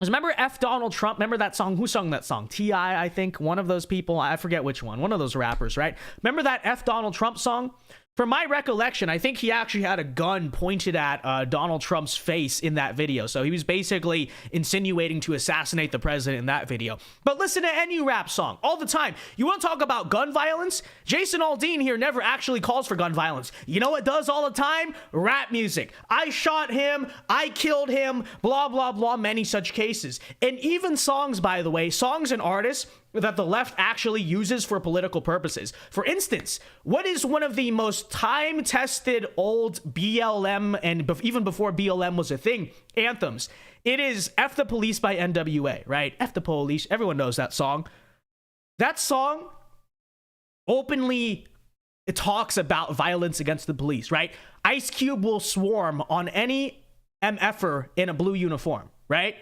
Because remember F. Donald Trump? Remember that song? Who sung that song? T.I., I think. One of those people. I forget which one. One of those rappers, right? Remember that F. Donald Trump song? From my recollection, I think he actually had a gun pointed at Donald Trump's face in that video. So he was basically insinuating to assassinate the president in that video. But listen to any rap song all the time. You want to talk about gun violence? Jason Aldean here never actually calls for gun violence. You know what does all the time? Rap music. I shot him. I killed him. Blah, blah, blah. Many such cases. And even songs, by the way, songs and artists that the left actually uses for political purposes. For instance, what is one of the most time-tested old BLM, and even before BLM was a thing, anthems? It is F the Police by NWA, right? F the Police. Everyone knows that song. That song openly it talks about violence against the police, right? Ice Cube will swarm on any MFer in a blue uniform, right?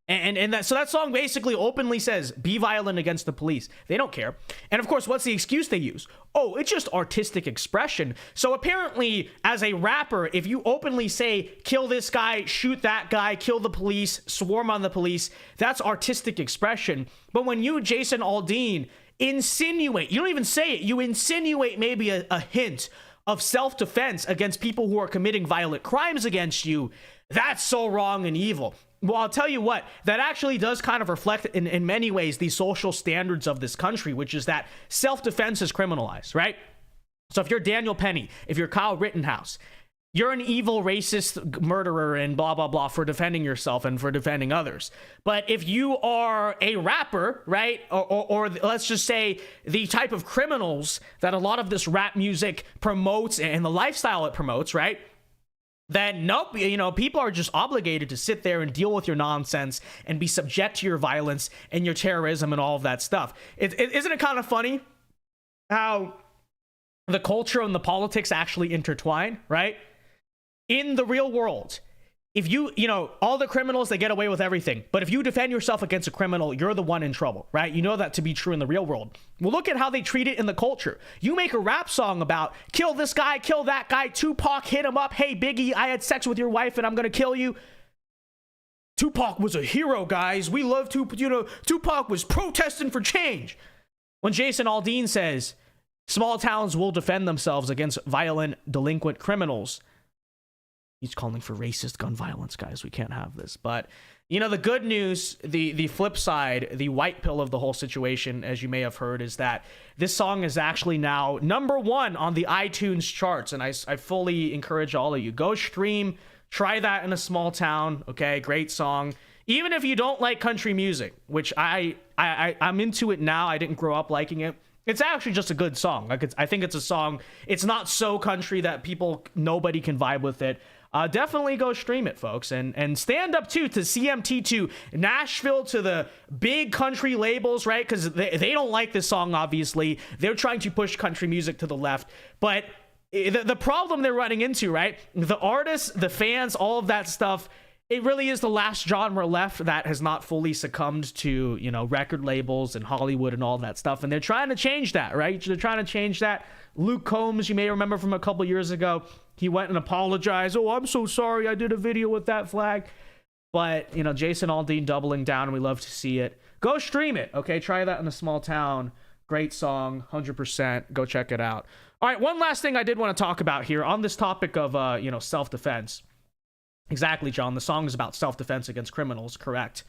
So that song basically openly says, be violent against the police. They don't care. And of course, what's the excuse they use? Oh, it's just artistic expression. So apparently, as a rapper, if you openly say, kill this guy, shoot that guy, kill the police, swarm on the police, that's artistic expression. But when you, Jason Aldean, insinuate, you don't even say it, you insinuate maybe a hint of self-defense against people who are committing violent crimes against you, that's so wrong and evil. Well, I'll tell you what, that actually does kind of reflect in many ways the social standards of this country, which is that self-defense is criminalized, right? So if you're Daniel Penny, if you're Kyle Rittenhouse, you're an evil racist murderer and blah, blah, blah for defending yourself and for defending others. But if you are a rapper, right, or let's just say the type of criminals that a lot of this rap music promotes and the lifestyle it promotes, right? Then nope, you know, people are just obligated to sit there and deal with your nonsense and be subject to your violence and your terrorism and all of that stuff. Isn't it kind of funny how the culture and the politics actually intertwine, right? In the real world, if you know, all the criminals, they get away with everything. But if you defend yourself against a criminal, you're the one in trouble, right? You know that to be true in the real world. Well, look at how they treat it in the culture. You make a rap song about kill this guy, kill that guy, Tupac hit him up. Hey, Biggie, I had sex with your wife and I'm going to kill you. Tupac was a hero, guys. We love Tupac. You know, Tupac was protesting for change. When Jason Aldean says small towns will defend themselves against violent, delinquent criminals, he's calling for racist gun violence, guys. We can't have this. But, you know, the good news, the flip side, the white pill of the whole situation, as you may have heard, is that this song is actually now #1 on the iTunes charts. And I fully encourage all of you, go stream, try that in a small town. Okay, great song. Even if you don't like country music, which I'm into it now. I didn't grow up liking it. It's actually just a good song. Like I think it's a song. It's not so country that nobody can vibe with it. Definitely go stream it, folks, and stand up too to CMT, to Nashville, to the big country labels, right? Because they don't like this song, obviously. They're trying to push country music to the left, but the problem they're running into, right? The artists, the fans, all of that stuff, it really is the last genre left that has not fully succumbed to, you know, record labels and Hollywood and all that stuff. And they're trying to change that, right? They're trying to change that. Luke Combs, you may remember from a couple years ago, he went and apologized. Oh, I'm so sorry, I did a video with that flag. But, you know, Jason Aldean doubling down, and we love to see it. Go stream it, okay? Try that in a small town. Great song, 100%. Go check it out. All right, one last thing I did want to talk about here on this topic of, you know, self-defense. Exactly, John. The song is about self-defense against criminals, correct?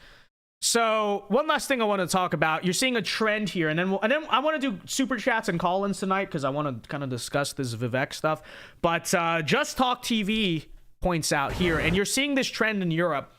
So one last thing I want to talk about. You're seeing a trend here, and then I want to do super chats and call-ins tonight because I want to kind of discuss this Vivek stuff. But Just Talk TV points out here, and you're seeing this trend in Europe.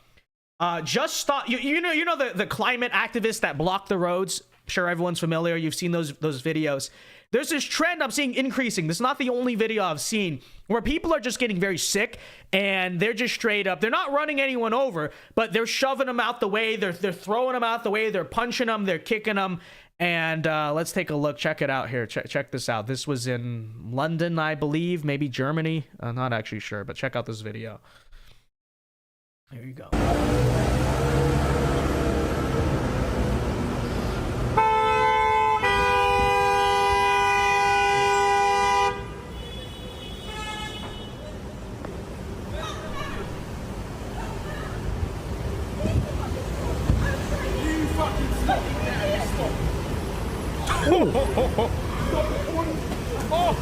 Just Stop. You know the climate activists that block the roads. I'm sure everyone's familiar. You've seen those videos. There's this trend I'm seeing increasing. This is not the only video I've seen where people are just getting very sick and they're just straight up. They're not running anyone over, but they're shoving them out the way. They're throwing them out the way. They're punching them. They're kicking them. And let's take a look. Check it out here. Check this out. This was in London, I believe, maybe Germany. I'm not actually sure, but check out this video. Here you go.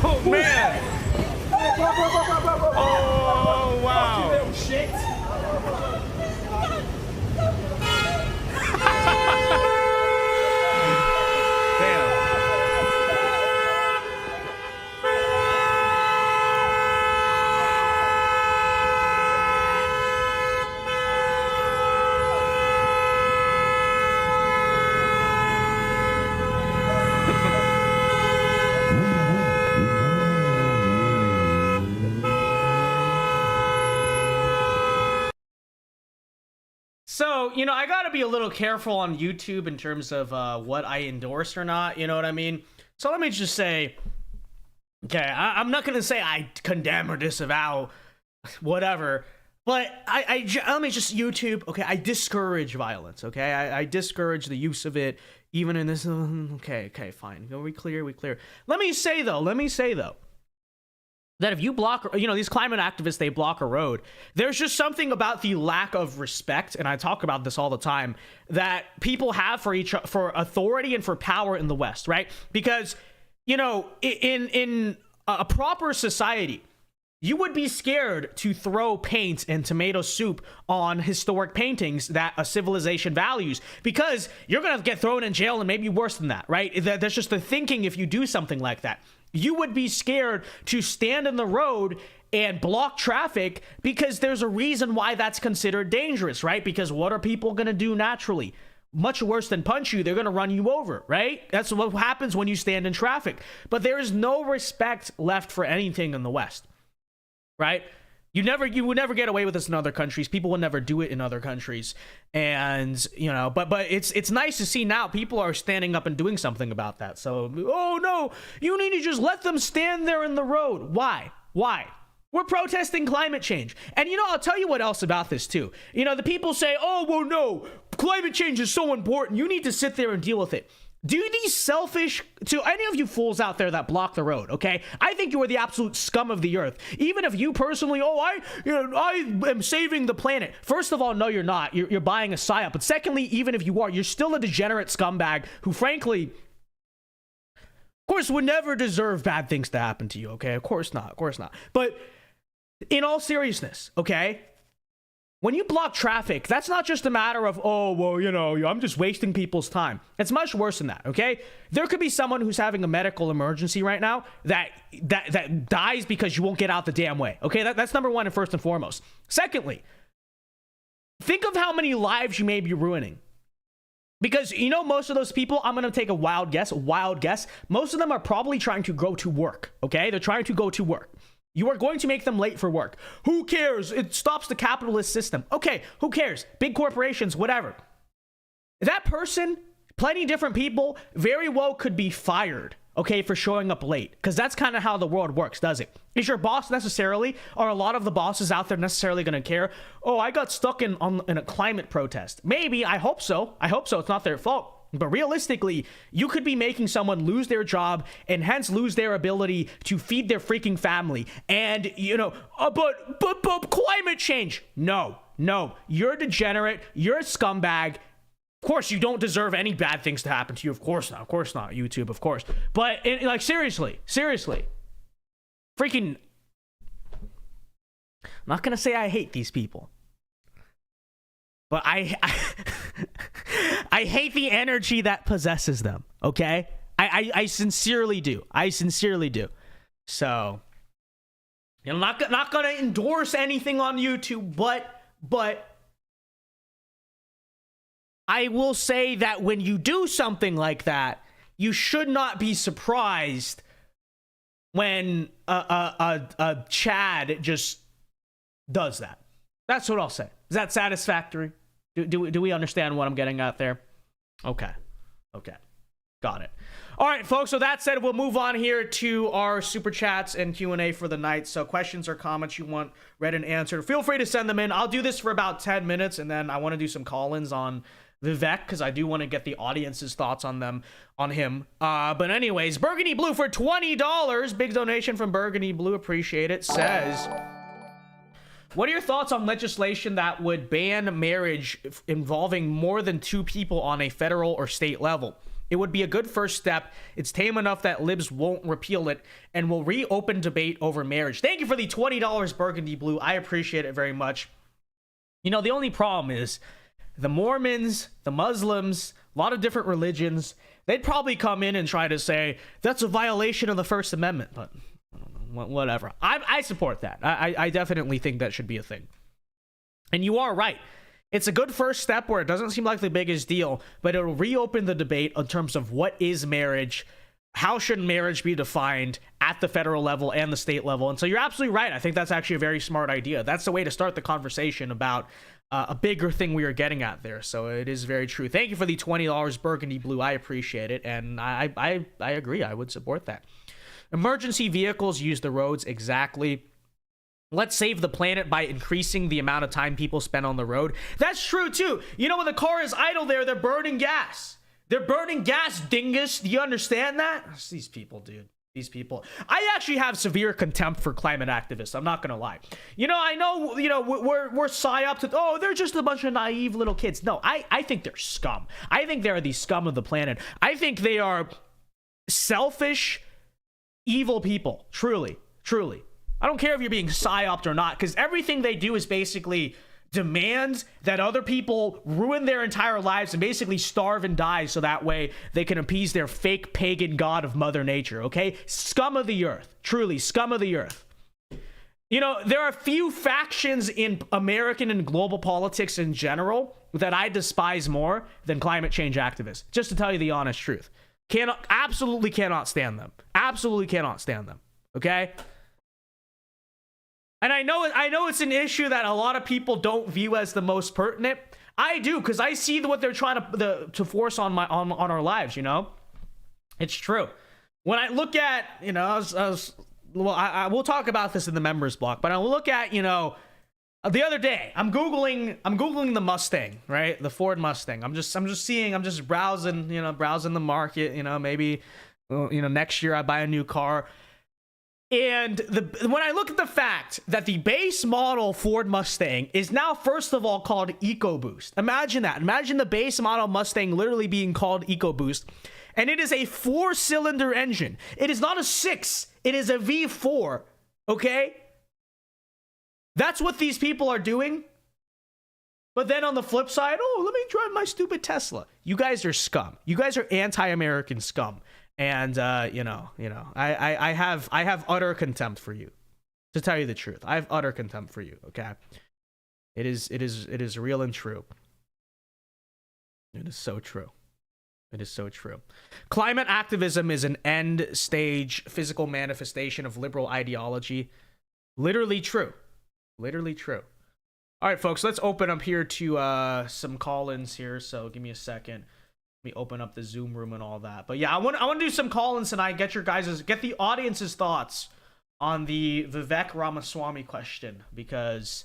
Oh man! Oh wow! Shit! Damn! So, you know, I gotta be a little careful on YouTube in terms of what I endorse or not, you know what I mean? So let me just say, okay, I'm not gonna say I condemn or disavow whatever, but let me just YouTube, okay, I discourage violence, okay? I discourage the use of it, even in this, okay, fine. We clear. Let me say though, that if you block, you know, these climate activists, they block a road. There's just something about the lack of respect, and I talk about this all the time, that people have for authority and for power in the West, right? Because, you know, in a proper society, you would be scared to throw paint and tomato soup on historic paintings that a civilization values, because you're going to get thrown in jail and maybe worse than that, right? That's just the thinking if you do something like that. You would be scared to stand in the road and block traffic because there's a reason why that's considered dangerous, right? Because what are people going to do naturally? Much worse than punch you, they're going to run you over, right? That's what happens when you stand in traffic. But there is no respect left for anything in the West, right? You would never get away with this in other countries. People will never do it in other countries. And, you know, but it's nice to see now people are standing up and doing something about that. So, oh no, you need to just let them stand there in the road. Why? We're protesting climate change. And, you know, I'll tell you what else about this too. You know, the people say, oh, well, no, climate change is so important. You need to sit there and deal with it. Do these selfish, to any of you fools out there that block the road, okay? I think you are the absolute scum of the earth. Even if you personally, I am saving the planet. First of all, no, you're not. You're buying a psyop. But secondly, even if you are, you're still a degenerate scumbag who, frankly, of course, would never deserve bad things to happen to you, okay? Of course not. But in all seriousness, okay? When you block traffic, that's not just a matter of, oh, well, you know, I'm just wasting people's time. It's much worse than that, okay? There could be someone who's having a medical emergency right now that dies because you won't get out the damn way, okay? That's number one and first and foremost. Secondly, think of how many lives you may be ruining. Because, you know, most of those people, I'm going to take a wild guess, most of them are probably trying to go to work, okay? They're trying to go to work. You are going to make them late for work. Who cares? It stops the capitalist system. Okay, who cares? Big corporations, whatever. That person, plenty different people, very well could be fired, okay, for showing up late, because that's kind of how the world works, does it? Is your boss necessarily, or a lot of the bosses out there necessarily going to care? Oh, I got stuck in a climate protest. Maybe. I hope so. It's not their fault. But realistically, you could be making someone lose their job and hence lose their ability to feed their freaking family. And, but climate change. No, you're a degenerate. You're a scumbag. Of course, you don't deserve any bad things to happen to you. Of course not, YouTube, of course. But, seriously. Freaking... I'm not going to say I hate these people. But I hate the energy that possesses them, okay? I sincerely do. So, I'm not going to endorse anything on YouTube, but I will say that when you do something like that, you should not be surprised when a Chad just does that. That's what I'll say. Is that satisfactory? Do we understand what I'm getting at there? Okay. Got it. All right, folks. So that said, we'll move on here to our super chats and Q&A for the night. So questions or comments you want read and answered, feel free to send them in. I'll do this for about 10 minutes, and then I want to do some call-ins on Vivek, because I do want to get the audience's thoughts on him. But anyways, Burgundy Blue for $20. Big donation from Burgundy Blue. Appreciate it. Says... What are your thoughts on legislation that would ban marriage involving more than 2 people on a federal or state level? It would be a good first step. It's tame enough that libs won't repeal it and will reopen debate over marriage. Thank you for the $20, Burgundy Blue. I appreciate it very much. The only problem is the Mormons, the Muslims, a lot of different religions, they'd probably come in and try to say that's a violation of the First Amendment, but... whatever. I support that. I definitely think that should be a thing. And you are right. It's a good first step where it doesn't seem like the biggest deal, but it'll reopen the debate in terms of what is marriage, how should marriage be defined at the federal level and the state level. And so you're absolutely right. I think that's actually a very smart idea. That's the way to start the conversation about a bigger thing we are getting at there. So it is very true. Thank you for the $20, Burgundy Blue. I appreciate it. And I agree. I would support that. Emergency vehicles use the roads, exactly. Let's save the planet by increasing the amount of time people spend on the road. That's true, too. When the car is idle there, they're burning gas. They're burning gas, dingus. Do you understand that? It's these people, dude. These people. I actually have severe contempt for climate activists. I'm not going to lie. I know, we're psyoped. They're just a bunch of naive little kids. No, I think they're scum. I think they're the scum of the planet. I think they are selfish, evil people. Truly. I don't care if you're being psyoped or not, because everything they do is basically demand that other people ruin their entire lives and basically starve and die so that way they can appease their fake pagan god of Mother Nature, okay? Scum of the earth. Truly, scum of the earth. There are few factions in American and global politics in general that I despise more than climate change activists, just to tell you the honest truth. Absolutely cannot stand them. Okay? And I know it's an issue that a lot of people don't view as the most pertinent. I do, because I see what they're trying to force on our lives, It's true. When I look at, we'll talk about this in the members block, but I look at, the other day, I'm Googling the Mustang, right? The Ford Mustang. I'm just browsing, browsing the market, maybe, next year I buy a new car. And when I look at the fact that the base model Ford Mustang is now, first of all, called EcoBoost. Imagine that. Imagine the base model Mustang literally being called EcoBoost. And it is a 4-cylinder engine. It is not a 6. It is a V4. Okay? That's what these people are doing. But then on the flip side, let me drive my stupid Tesla. You guys are scum. You guys are anti-American scum. And I have utter contempt for you. To tell you the truth, I have utter contempt for you. Okay, it is real and true. It is so true. It is so true. Climate activism is an end stage physical manifestation of liberal ideology. Literally true. Literally true. All right, folks, let's open up here to some call-ins here. So give me a second. me open up the Zoom room and all that. But yeah, I want to do some call-ins tonight. Get the audience's thoughts on the Vivek Ramaswamy question, because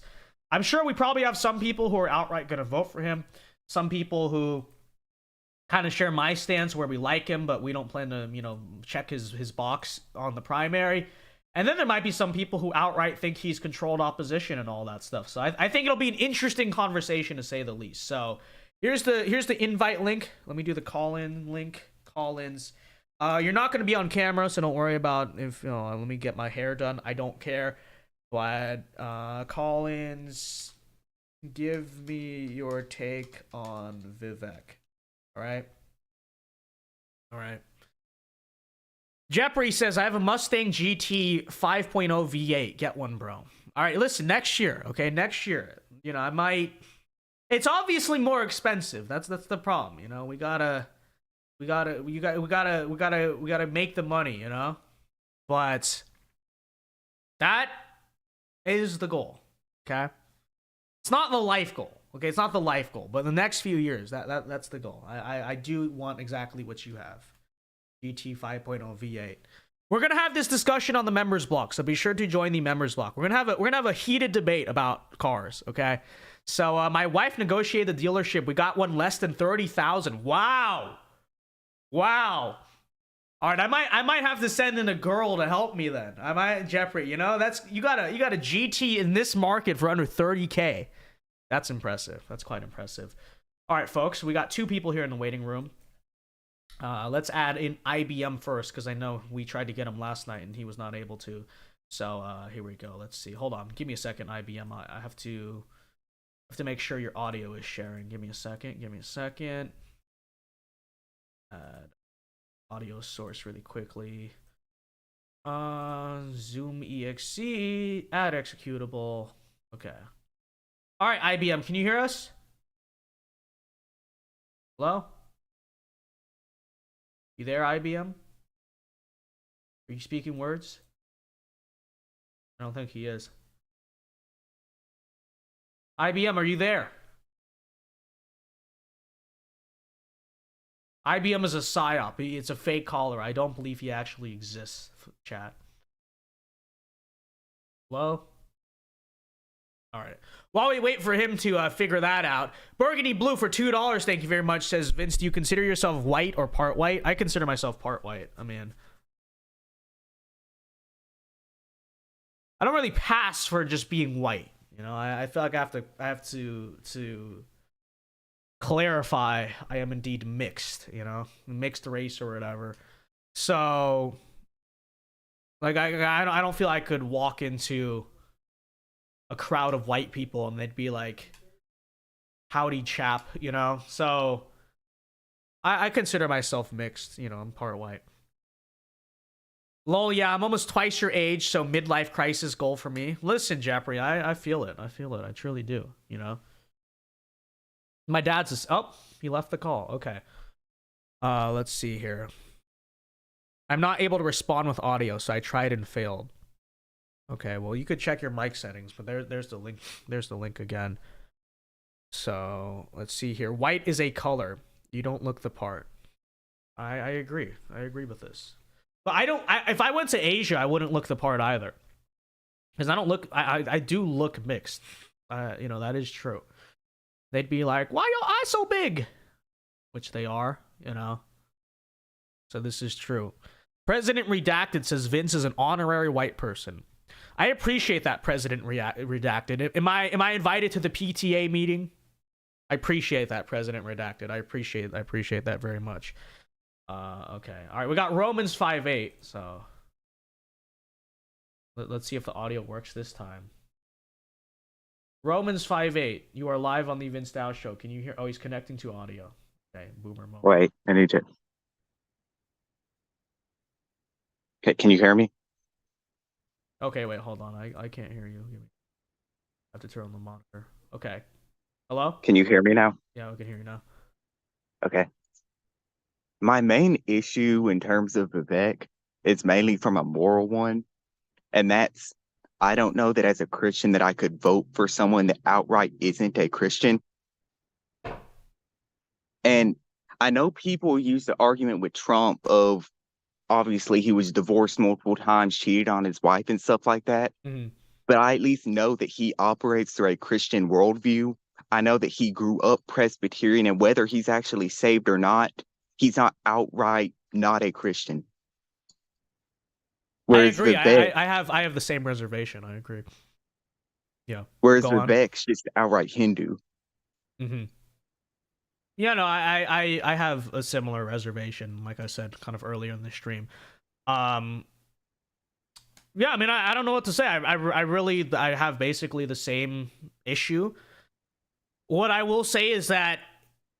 I'm sure we probably have some people who are outright going to vote for him. Some people who kind of share my stance where we like him, but we don't plan to, check his box on the primary. And then there might be some people who outright think he's controlled opposition and all that stuff. So I think it'll be an interesting conversation, to say the least. So here's the invite link. Let me do the call-in link. Call-ins. You're not going to be on camera, so don't worry about if, let me get my hair done. I don't care. But call-ins, give me your take on Vivek. All right. Jeopardy says, I have a Mustang GT 5.0 V8. Get one, bro. All right, listen, next year, okay? Next year, I might... It's obviously more expensive. That's the problem, We gotta make the money, But that is the goal, okay? It's not the life goal, okay? It's not the life goal, but the next few years, that's the goal. I do want exactly what you have. GT 5.0 V8. We're gonna have this discussion on the members block, so be sure to join the members block. We're gonna have a heated debate about cars, okay? So my wife negotiated the dealership. We got one less than 30,000. Wow. All right, I might have to send in a girl to help me then. I might, Jeffrey. That's you got a GT in this market for under 30K. That's impressive. That's quite impressive. All right, folks, we got 2 people here in the waiting room. Let's add in IBM first, because I know we tried to get him last night and he was not able to. So here we go. Let's see. Hold on. Give me a second, IBM. I have to make sure your audio is sharing. Give me a second. Add audio source really quickly. Zoom exe. Add executable. Okay. All right, IBM. Can you hear us? Hello? You there, IBM? Are you speaking words? I don't think he is. IBM, are you there? IBM is a psyop. It's a fake caller. I don't believe he actually exists. Chat. Hello? All right. While we wait for him to figure that out, Burgundy Blue for $2, thank you very much, says, Vince, do you consider yourself white or part white? I consider myself part white. I mean, I don't really pass for just being white. I feel like I have to clarify I am indeed mixed, mixed race or whatever. So, like, I don't feel I could walk into a crowd of white people and they'd be like, howdy chap, So I consider myself mixed, I'm part white. Lol, yeah, I'm almost twice your age, so midlife crisis goal for me. Listen, Jeffrey, I feel it. I truly do, My dad's he left the call. Okay. Let's see here. I'm not able to respond with audio, so I tried and failed. Okay, well, you could check your mic settings, but there's the link. There's the link again. So let's see here. White is a color. You don't look the part. I agree. I agree with this. But if I went to Asia, I wouldn't look the part either. Because I don't look. I do look mixed. That is true. They'd be like, "Why your eyes so big?" Which they are. So this is true. President Redacted says Vince is an honorary white person. I appreciate that, President Redacted. Am I invited to the PTA meeting? I appreciate that, President Redacted. I appreciate that very much. Okay. All right, we got Romans 5:8. So let's see if the audio works this time. Romans 5:8. You are live on the Vince Dow Show. Can you hear? Oh, he's connecting to audio. Okay, boomer mode. Wait, I need to. Okay, can you hear me? Okay, wait, hold on. I can't hear you. I have to turn on the monitor. Okay. Hello? Can you hear me now? Yeah, we can hear you now. Okay. My main issue in terms of Vivek is mainly from a moral one, and that's I don't know that as a Christian that I could vote for someone that outright isn't a Christian. And I know people use the argument with Trump of obviously he was divorced multiple times, cheated on his wife and stuff like that. Mm-hmm. But I at least know that he operates through a Christian worldview. I know that he grew up Presbyterian, and whether he's actually saved or not, he's not outright not a Christian. Whereas I agree. Vivek, I have the same reservation. I agree. Yeah. whereas Go on. Vivek's just outright Hindu. Mm-hmm. Yeah, no, I have a similar reservation, like I said, kind of earlier in the stream. Yeah, I mean, I don't know what to say. I have basically the same issue. What I will say is that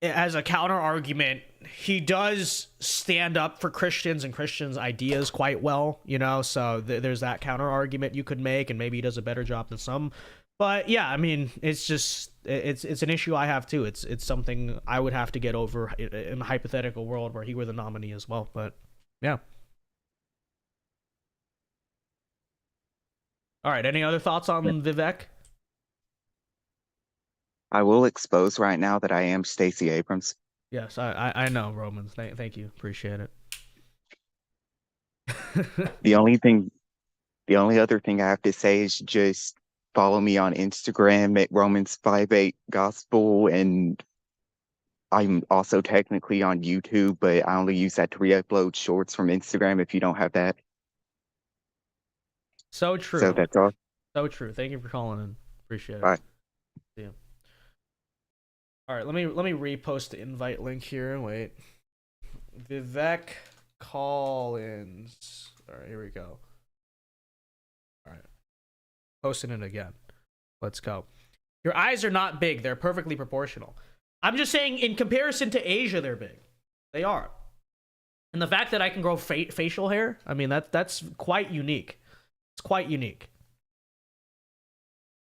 as a counter argument, he does stand up for Christians and Christians' ideas quite well, you know, so there's that counter argument you could make, and maybe he does a better job than some. But yeah, I mean, it's just it's an issue I have too. It's something I would have to get over in a hypothetical world where he were the nominee as well. But yeah. All right. Any other thoughts on Vivek? I will expose right now that I am Stacey Abrams. Yes, I know, Roman. Thank you. Appreciate it. The only other thing I have to say is just follow me on Instagram at Romans58 Gospel, and I'm also technically on YouTube, but I only use that to re-upload shorts from Instagram if you don't have that. So true. So that's all. So true. Thank you for calling in. Appreciate it. Bye. See you. All right, let me repost the invite link here. Wait. Vivek call-ins. All right, here we go. All right. Posting it again. Let's go. Your eyes are not big. They're perfectly proportional. I'm just saying, in comparison to Asia, they're big. They are. And the fact that I can grow facial hair, I mean, that's quite unique. It's quite unique.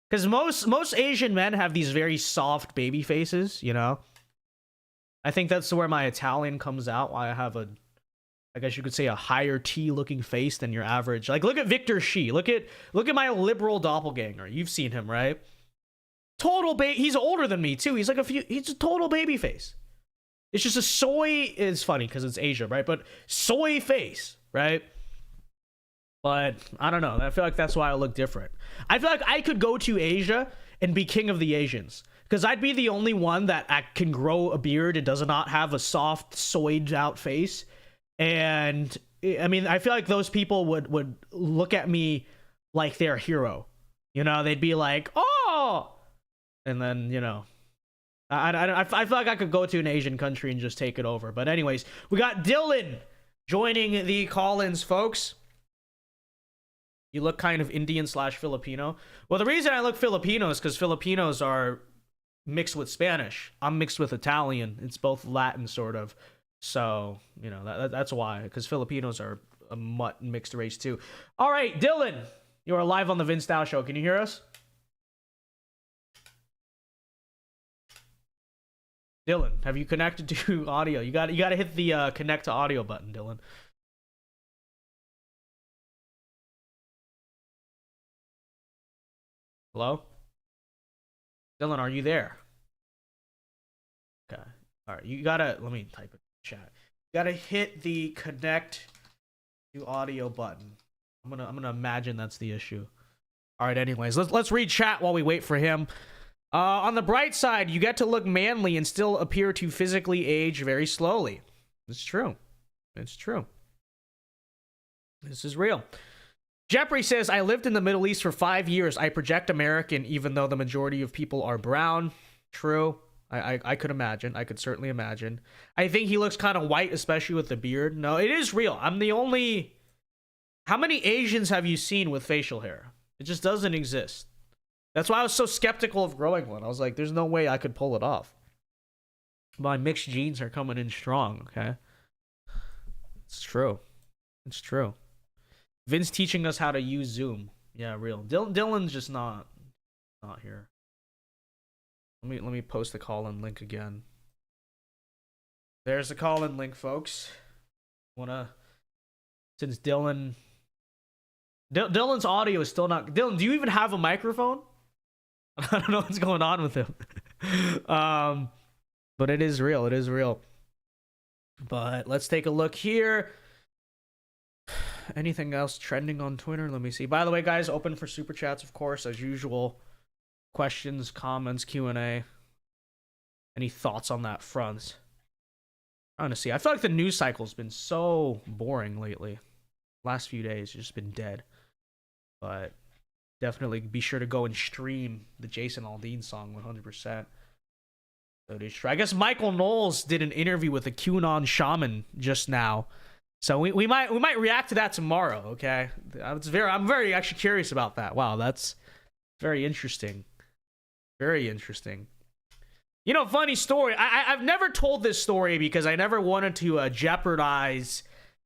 Because most Asian men have these very soft baby faces, you know? I think that's where my Italian comes out. Why I have I guess you could say, a higher T looking face than your average. Like, look at Victor Shi. Look at my liberal doppelganger. You've seen him, right? Total he's older than me too. He's a total baby face. It's just a soy. It's funny because it's Asia, right? But soy face, right? But I don't know. I feel like that's why I look different. I feel like I could go to Asia and be king of the Asians, because I'd be the only one that can grow a beard and does not have a soft, soyed out face. And I mean, I feel like those people would look at me like they're a hero. You know, they'd be like, oh, and then, you know, I feel like I could go to an Asian country and just take it over. But anyways, we got Dylan joining the call-ins, folks. You look kind of Indian/Filipino. Well, the reason I look Filipino is because Filipinos are mixed with Spanish. I'm mixed with Italian. It's both Latin, sort of. So, you know, that's why. Because Filipinos are a mutt mixed race, too. All right, Dylan. You are live on the Vince Dow Show. Can you hear us? Dylan, have you connected to audio? You got to hit the connect to audio button, Dylan. Hello? Dylan, are you there? Okay. All right. You gotta, let me type it in the chat. You gotta hit the connect to audio button. I'm gonna imagine that's the issue. All right. Anyways, let's read chat while we wait for him. On the bright side, you get to look manly and still appear to physically age very slowly. It's true. It's true. This is real. Jeffrey says, I lived in the Middle East for 5 years. I project American, even though the majority of people are brown. True. I could imagine. I could certainly imagine. I think he looks kind of white, especially with the beard. No, it is real. I'm the only... How many Asians have you seen with facial hair? It just doesn't exist. That's why I was so skeptical of growing one. I was like, there's no way I could pull it off. My mixed genes are coming in strong, okay? It's true. It's true. Vince teaching us how to use Zoom. Yeah, real. Dylan's just not here. Let me post the call-in link again. There's the call-in link, folks. Since Dylan's audio is still not... Dylan, do you even have a microphone? I don't know what's going on with him. But it is real. It is real. But let's take a look here. Anything else trending on Twitter? Let me see. By the way, guys, open for super chats, of course, as usual. Questions, comments, Q&A. Any thoughts on that front? Honestly, I feel like the news cycle's been so boring lately. Last few days, it's just been dead. But definitely be sure to go and stream the Jason Aldean song 100%. So I guess Michael Knowles did an interview with a QAnon shaman just now. So we might react to that tomorrow, okay? I'm very actually curious about that. Wow, that's very interesting. Very interesting. You know, funny story. I've never told this story because I never wanted to jeopardize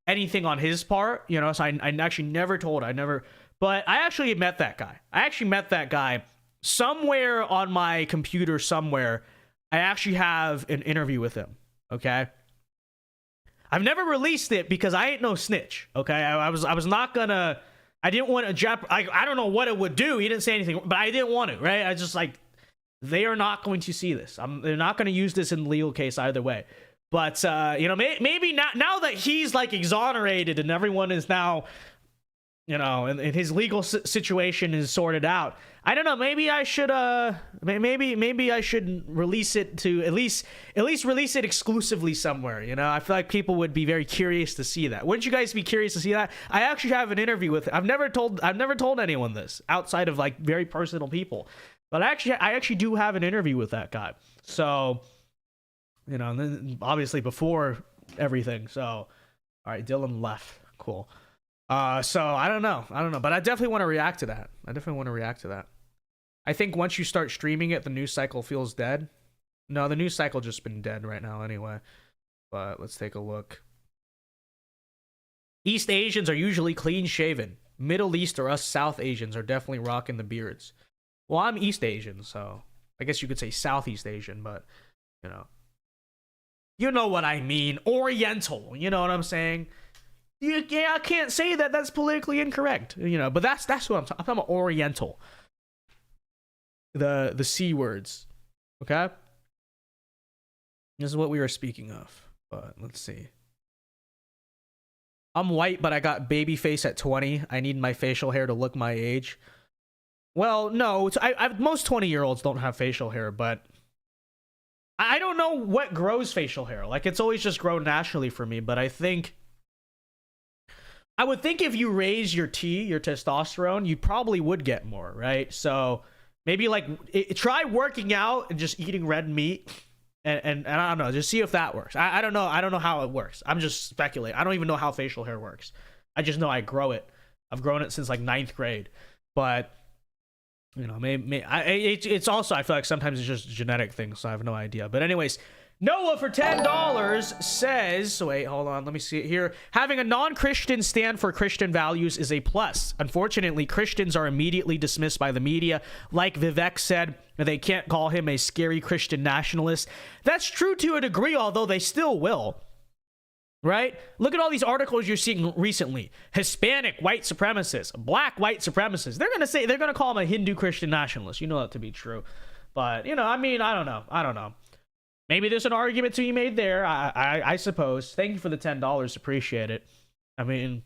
anything on his part, you know, so I actually never told. But I actually met that guy. I actually met that guy somewhere on my computer somewhere. I actually have an interview with him, okay? I've never released it because I ain't no snitch, okay? I was not gonna, I didn't want to I don't know what it would do. He didn't say anything, but I didn't want to, right? I just like, they are not going to see this. They're not going to use this in the legal case either way. But, you know, maybe now that he's like exonerated and everyone is now, you know, and his legal situation is sorted out. I don't know. Maybe I should, maybe I should release it to at least release it exclusively somewhere. You know, I feel like people would be very curious to see that. Wouldn't you guys be curious to see that? I actually have an interview with. I've never told anyone this outside of like very personal people, but I actually do have an interview with that guy. So, you know, and then obviously before everything. So, all right, Dylan left. Cool. So I don't know, but I definitely want to react to that. I think once you start streaming it, the news cycle feels dead. No, the news cycle just been dead right now anyway. But let's take a look. East Asians are usually clean shaven. Middle East or us South Asians are definitely rocking the beards. Well, I'm East Asian, so I guess you could say Southeast Asian, but you know what I mean. Oriental, you know what I'm saying? Yeah, I can't say that. That's politically incorrect, you know. But that's what I'm talking about. Oriental. The C words, okay. This is what we were speaking of. But let's see. I'm white, but I got baby face at 20. I need my facial hair to look my age. Well, no. Most 20-year-olds don't have facial hair, but I don't know what grows facial hair. Like it's always just grown naturally for me. But I would think if you raise your testosterone, you probably would get more, right? So maybe like try working out and just eating red meat, and I don't know, just see if that works. I don't know. I don't know how it works. I'm just speculating. I don't even know how facial hair works. I just know I grow it. I've grown it since like 9th grade, but you know, it's also I feel like sometimes it's just a genetic thing, so I have no idea. But anyways. Noah for $10 says, wait, hold on, let me see it here. Having a non-Christian stand for Christian values is a plus. Unfortunately, Christians are immediately dismissed by the media. Like Vivek said, they can't call him a scary Christian nationalist. That's true to a degree, although they still will. Right? Look at all these articles you're seeing recently. Hispanic white supremacists, black white supremacists. They're going to call him a Hindu Christian nationalist. You know that to be true. But, you know, I mean, I don't know. Maybe there's an argument to be made there, I suppose. Thank you for the $10. Appreciate it. I mean,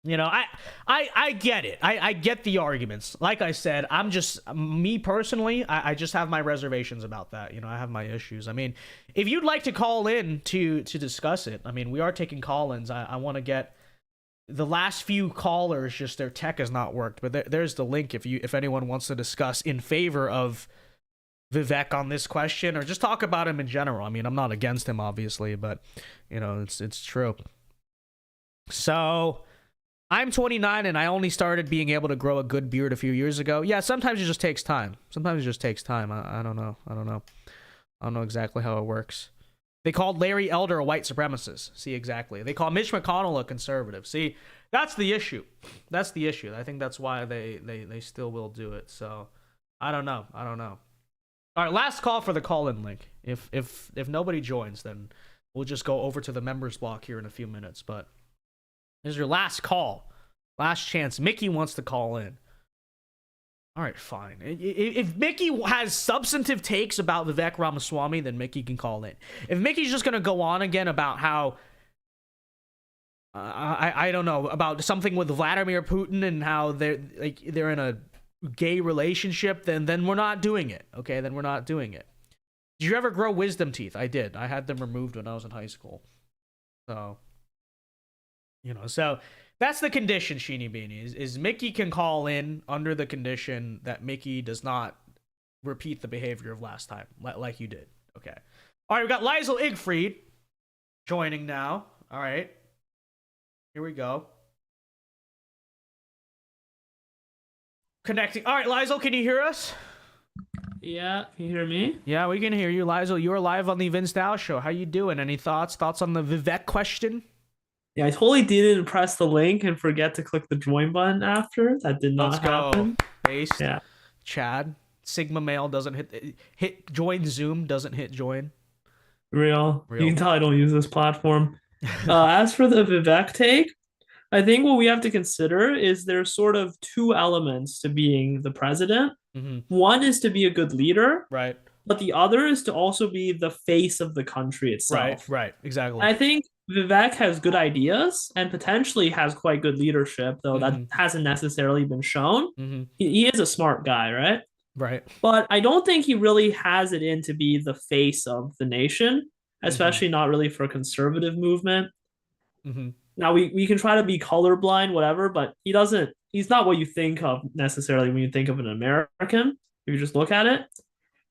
you know, I get it. I get the arguments. Like I said, me personally, I just have my reservations about that. You know, I have my issues. I mean, if you'd like to call in to discuss it, I mean, we are taking call-ins. I want to get the last few callers, just their tech has not worked. But there's the link if anyone wants to discuss in favor of Vivek on this question, or just talk about him in general. I mean, I'm not against him, obviously, but you know, it's true. So I'm 29 and I only started being able to grow a good beard a few years ago. Yeah, sometimes it just takes time. I don't know. I don't know exactly how it works. They called Larry Elder a white supremacist. See, exactly. They call Mitch McConnell a conservative. See, that's the issue. I think that's why they still will do it. So I don't know. All right, last call for the call-in link. If nobody joins, then we'll just go over to the members block here in a few minutes. But this is your last call, last chance. Mickey wants to call in. All right, fine. If Mickey has substantive takes about Vivek Ramaswamy, then Mickey can call in. If Mickey's just gonna go on again about how I don't know, about something with Vladimir Putin and how they're in a gay relationship, then we're not doing it. Okay, then we're not doing it. Did you ever grow wisdom teeth? I did. I had them removed when I was in high school. So, so that's the condition, Sheeny Beanie, is Mickey can call in under the condition that Mickey does not repeat the behavior of last time, like you did. Okay. All right, we got Liesel Igfried joining now. All right. Here we go. Connecting. All right, Liesel, can you hear us? Yeah, can you hear me? Yeah, we can hear you, Liesel. You are live on the Vince Show. How you doing? Any thoughts? Thoughts on the Vivek question? Yeah, I totally didn't press the link and forget to click the join button after. That did not happen. Paste. Yeah. Chad. Sigma male doesn't hit join Zoom, doesn't hit join. Real. You can tell I don't use this platform. As for the Vivek take, I think what we have to consider is there's sort of two elements to being the president. Mm-hmm. One is to be a good leader. Right. But the other is to also be the face of the country itself. Right, exactly. I think Vivek has good ideas and potentially has quite good leadership, though that hasn't necessarily been shown. Mm-hmm. He is a smart guy, right? Right. But I don't think he really has it in to be the face of the nation, especially not really for a conservative movement. Mm-hmm. Now, we can try to be colorblind, whatever, but he's not what you think of necessarily when you think of an American, if you just look at it.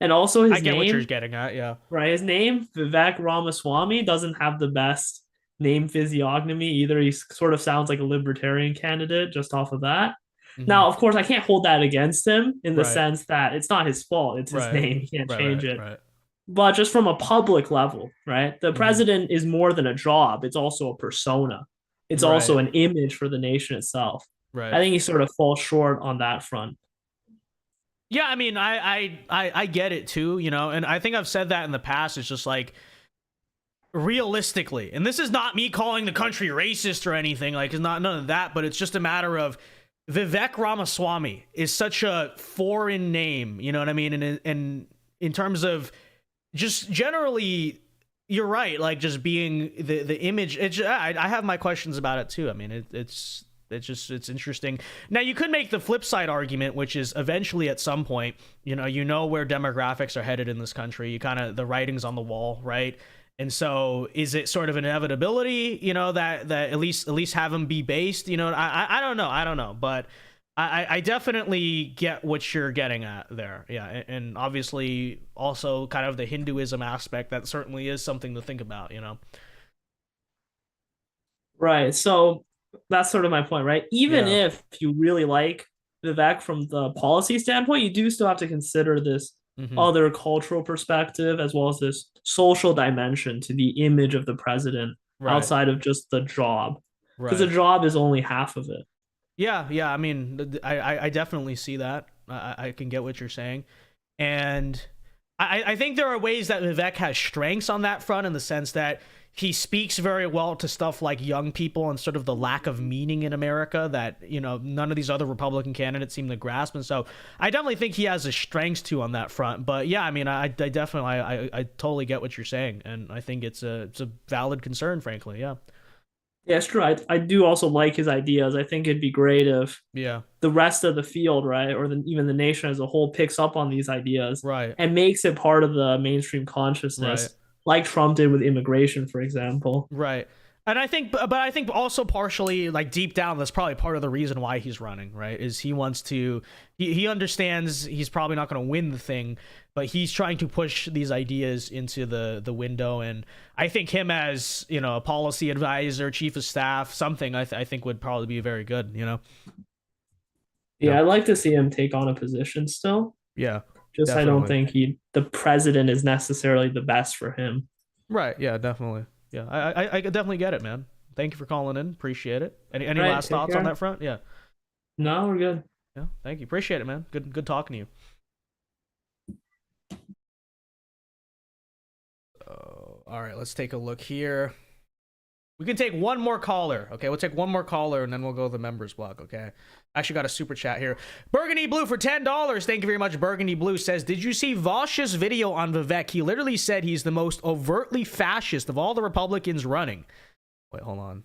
And also his name, what you're getting at, yeah. Right, his name, Vivek Ramaswamy, doesn't have the best name physiognomy either. He sort of sounds like a libertarian candidate just off of that. Mm-hmm. Now, of course, I can't hold that against him in the sense that it's not his fault. It's his name. He can't change it. Right. But just from a public level, right? The president is more than a job. It's also a persona. It's also an image for the nation itself. Right. I think he sort of falls short on that front. Yeah, I mean, I get it too, and I think I've said that in the past. It's just like, realistically, and this is not me calling the country racist or anything, like, it's not none of that, but it's just a matter of Vivek Ramaswamy is such a foreign name, you know what I mean? And in terms of just generally, you're right, like just being the image. I have my questions about it too. I mean, it's interesting. Now, you could make the flip side argument, which is eventually at some point, you know where demographics are headed in this country. The writing's on the wall, right? And so is it sort of an inevitability, that at least have them be based, I don't know, but I definitely get what you're getting at there. Yeah. And obviously also kind of the Hinduism aspect, that certainly is something to think about, Right. So that's sort of my point, right? Even if you really like Vivek from the policy standpoint, you do still have to consider this other cultural perspective as well as this social dimension to the image of the president outside of just the job. Because the job is only half of it. Yeah. I mean, I definitely see that. I can get what you're saying. And I think there are ways that Vivek has strengths on that front, in the sense that he speaks very well to stuff like young people and sort of the lack of meaning in America that, none of these other Republican candidates seem to grasp. And so I definitely think he has a strengths too on that front. But yeah, I mean, I definitely, I totally get what you're saying. And I think it's a valid concern, frankly. Yeah. Yeah, it's true. I do also like his ideas. I think it'd be great if the rest of the field, right, or even the nation as a whole picks up on these ideas and makes it part of the mainstream consciousness, like Trump did with immigration, for example. Right. And I think also partially, like, deep down, that's probably part of the reason why he's running, right? Is he wants to, he understands he's probably not going to win the thing, but he's trying to push these ideas into the window. And I think him as, a policy advisor, chief of staff, something I think would probably be very good, Yeah, I'd like to see him take on a position still. Yeah. Just definitely. I don't think the president is necessarily the best for him. Right. Yeah, definitely. Yeah, I definitely get it, man. Thank you for calling in. Appreciate it. Any last thoughts on that front? Yeah. No, we're good. Yeah, thank you. Appreciate it, man. Good talking to you. All right, let's take a look here. We can take one more caller. Okay, we'll take one more caller and then we'll go to the members block. Okay. I actually got a super chat here. Burgundy Blue for $10. Thank you very much. Burgundy Blue says, did you see Vosh's video on Vivek? He literally said he's the most overtly fascist of all the Republicans running. Wait, hold on.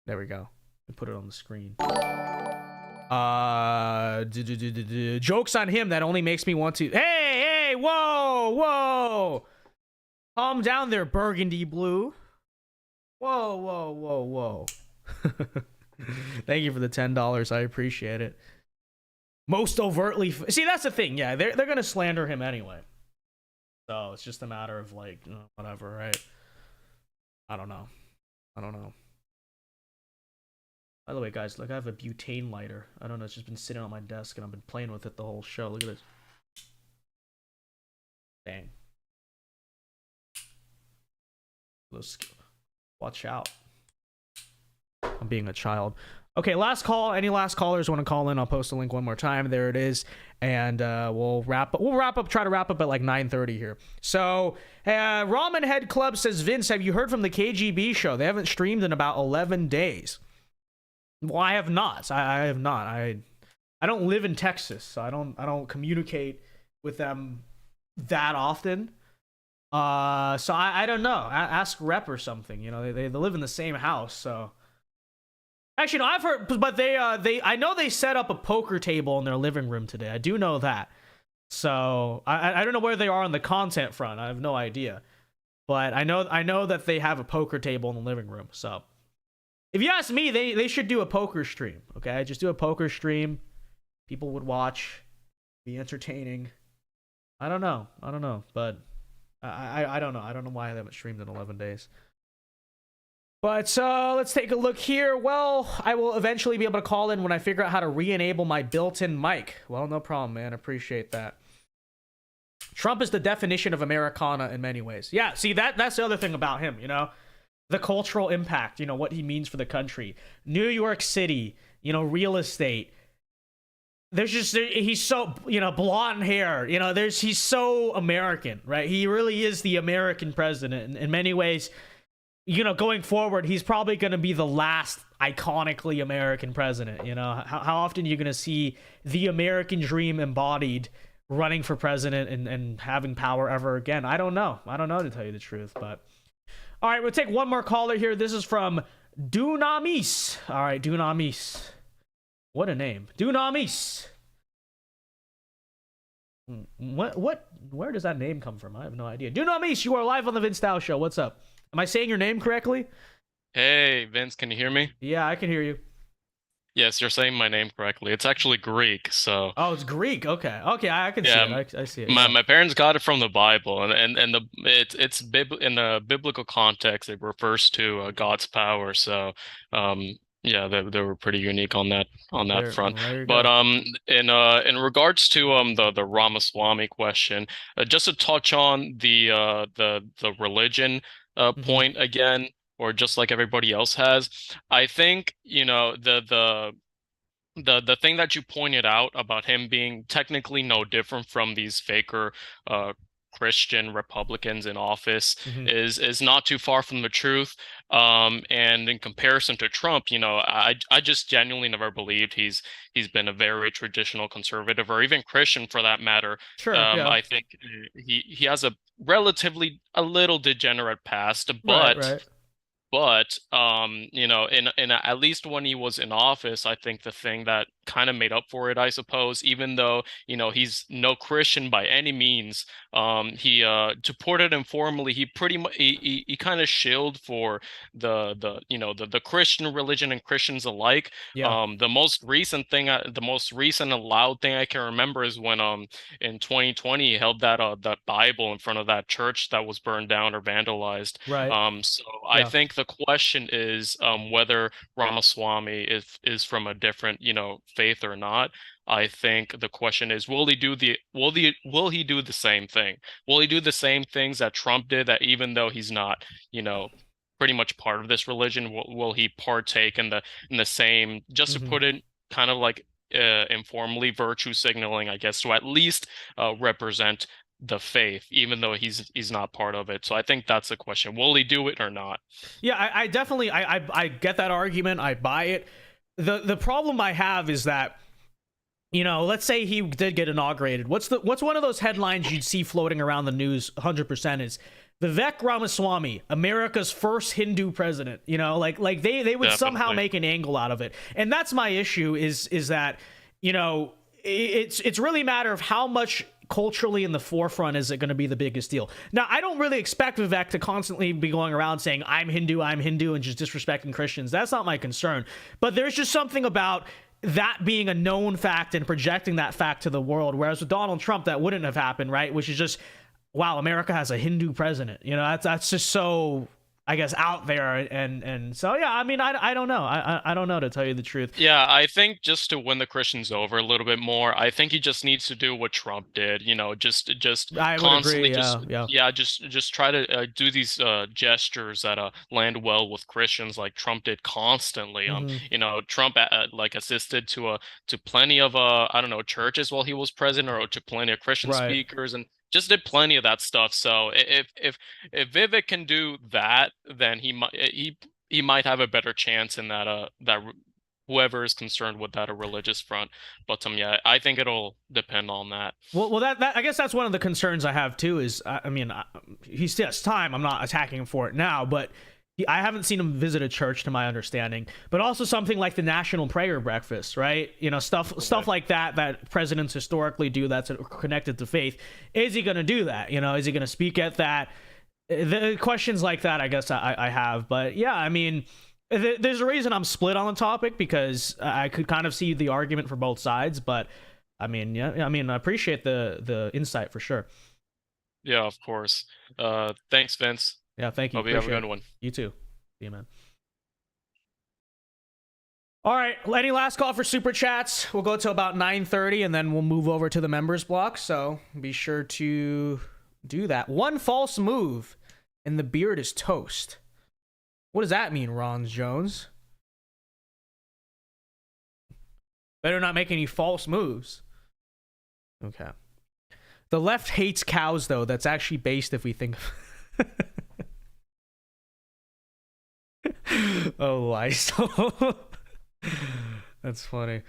There we go. Put it on the screen. Jokes on him. That only makes me want to. Hey, whoa. Calm down there, Burgundy Blue. Whoa. Thank you for the $10. I appreciate it. Most overtly. See, that's the thing. Yeah, they're gonna slander him anyway. So it's just a matter of like, whatever, right? I don't know. By the way, guys, look, I have a butane lighter. I don't know, it's just been sitting on my desk and I've been playing with it the whole show. Look at this. Dang. Let's watch out. I'm being a child. Okay, last call. Any last callers want to call in? I'll post the link one more time. There it is. And we'll wrap up. Try to wrap up at like 9:30 here. So Ramen Head Club says, Vince, have you heard from the KGB show? They haven't streamed in about 11 days. Well, I have not. I have not. I don't live in Texas, so I don't communicate with them that often. So I don't know. Ask Rep or something. You know, they live in the same house, so. Actually, no, I've heard, but I know they set up a poker table in their living room today. I do know that. So I don't know where they are on the content front. I have no idea. But I know that they have a poker table in the living room. So if you ask me, they should do a poker stream. Okay, just do a poker stream. People would watch, be entertaining. I don't know, but I don't know. I don't know why they haven't streamed in 11 days. But let's take a look here. Well, I will eventually be able to call in when I figure out how to re-enable my built-in mic. Well, no problem, man. Appreciate that. Trump is the definition of Americana in many ways. Yeah, see, that's the other thing about him, you know? The cultural impact, you know, what he means for the country. New York City, you know, real estate. He's so, you know, blonde hair, you know, he's so American, right? He really is the American president in many ways. You know, going forward, he's probably going to be the last iconically American president. You know, how often are you going to see the American dream embodied running for president and having power ever again? I don't know, to tell you the truth. But all right, we'll take one more caller here. This is from Dunamis. All right, Dunamis. What a name. Dunamis. Where does that name come from? I have no idea. Dunamis, you are live on the Vince Stao Show. What's up? Am I saying your name correctly? Hey, Vince, can you hear me? Yeah, I can hear you. Yes, you're saying my name correctly. It's actually Greek, so. Oh, it's Greek. Okay, I can see it. I see it. My parents got it from the Bible, and it's in the biblical context. It refers to God's power. So, yeah, they were pretty unique on that front. But in regards to the Ramaswamy question, just to touch on the religion point again, or just like everybody else has, I think, you know, the thing that you pointed out about him being technically no different from these faker Christian Republicans in office is not too far from the truth. And in comparison to Trump, you know, I just genuinely never believed he's been a very traditional conservative or even Christian for that matter. Sure. Yeah. I think he has a little degenerate past, Right. But you know, in at least when he was in office, I think the thing that kind of made up for it, I suppose, even though, you know, he's no Christian by any means, he to put it informally, he pretty much he kind of shilled for the you know, the Christian religion and Christians alike. Yeah. The most recent and loud thing I can remember is when in 2020 he held that Bible in front of that church that was burned down or vandalized. Right. So I think the question is whether Ramaswamy is from a different, you know, faith or not. I think the question is, will he do the same thing? Will he do the same things that Trump did, that even though he's not, you know, pretty much part of this religion, will he partake in the same, just to put it kind of like informally, virtue signaling, I guess, to at least represent the faith, even though he's not part of it. So I think that's the question: will he do it or not? Yeah, I definitely I get that argument. I buy it. The problem I have is that, let's say he did get inaugurated. What's one of those headlines you'd see floating around the news 100% is Vivek Ramaswamy, America's first Hindu president. Like they would somehow make an angle out of it. And that's my issue is that, it's really a matter of how much culturally in the forefront is it going to be the biggest deal. Now, I don't really expect Vivek to constantly be going around saying, I'm Hindu, and just disrespecting Christians. That's not my concern. But there's just something about that being a known fact and projecting that fact to the world. Whereas with Donald Trump, that wouldn't have happened, right? Which is just, wow, America has a Hindu president. That's just so, I guess, out there. And so, yeah, I mean, I don't know. I don't know, to tell you the truth. Yeah, I think just to win the Christians over a little bit more, I think he just needs to do what Trump did, just I constantly would agree, just try to do these gestures that land well with Christians like Trump did constantly. Trump like assisted to plenty of I don't know, churches while he was president, or to plenty of Christian speakers, and just did plenty of that stuff. So if Vivek can do that, then he might have a better chance in that whoever is concerned with that, a religious front. But yeah, I think it'll depend on that. Well, that I guess that's one of the concerns I have too. Is he still has time. I'm not attacking him for it now, but I haven't seen him visit a church, to my understanding. But also something like the National Prayer Breakfast, right? Stuff like that presidents historically do that's connected to faith. Is he going to do that? Is he going to speak at that? The questions like that, I guess I have. But yeah, I mean, there's a reason I'm split on the topic, because I could kind of see the argument for both sides. But I mean, I appreciate the insight for sure. Yeah, of course. Thanks, Vince. Yeah, thank you. Hope you have a good one. You too. See you, man. All right, any last call for super chats? We'll go to about 9:30, and then we'll move over to the members block. So be sure to do that. One false move, and the beard is toast. What does that mean, Ron Jones? Better not make any false moves. Okay. The left hates cows, though. That's actually based, if we think. Oh, Lysol. That's funny.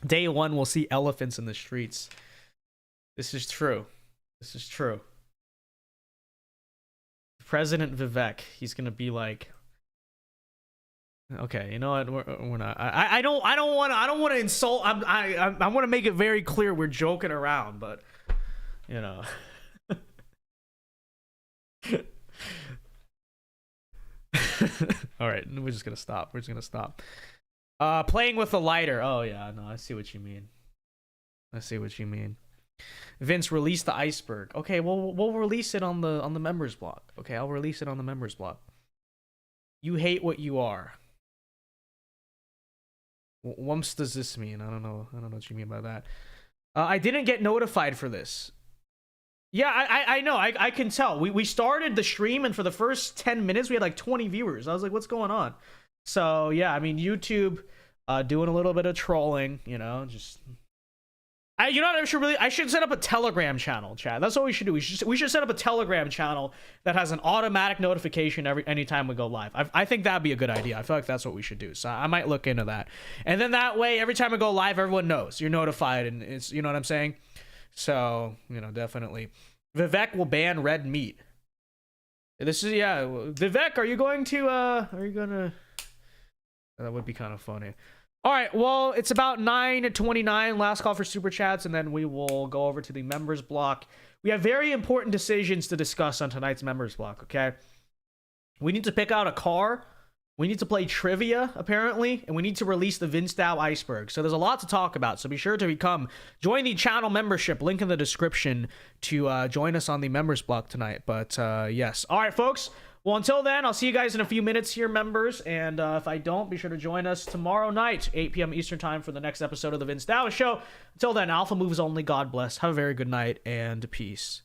Day one, we'll see elephants in the streets. This is true. President Vivek, he's gonna be like, okay, you know what? We're not. I don't want to insult. I want to make it very clear we're joking around, but All right, we're just gonna stop. Playing with a lighter. Oh yeah, no, I see what you mean. Vince, release the iceberg. Okay, well, we'll release it on the members block. Okay, I'll release it on the members block. You hate what you are. Whumps does this mean? I don't know what you mean by that. I didn't get notified for this. Yeah, I know. I can tell. We started the stream, and for the first 10 minutes, we had like 20 viewers. I was like, what's going on? So, yeah, I mean, YouTube doing a little bit of trolling, just... I should set up a Telegram channel, chat. That's what we should do. We should set up a Telegram channel that has an automatic notification anytime we go live. I think that'd be a good idea. I feel like that's what we should do. So I might look into that. And then that way, every time we go live, everyone knows. You're notified, and it's, you know what I'm saying? So, definitely. Vivek will ban red meat. This is, yeah. Vivek, are you going to... That would be kind of funny. All right, well, it's about 9:29. Last call for super chats, and then we will go over to the members block. We have very important decisions to discuss on tonight's members block, okay? We need to pick out a car. We need to play trivia, apparently, and we need to release the VinceDao iceberg. So there's a lot to talk about, so be sure to join the channel membership. Link in the description to join us on the members block tonight. But, yes. All right, folks. Well, until then, I'll see you guys in a few minutes here, members. And if I don't, be sure to join us tomorrow night, 8 p.m. Eastern Time, for the next episode of The VinceDao Show. Until then, Alpha moves only. God bless. Have a very good night, and peace.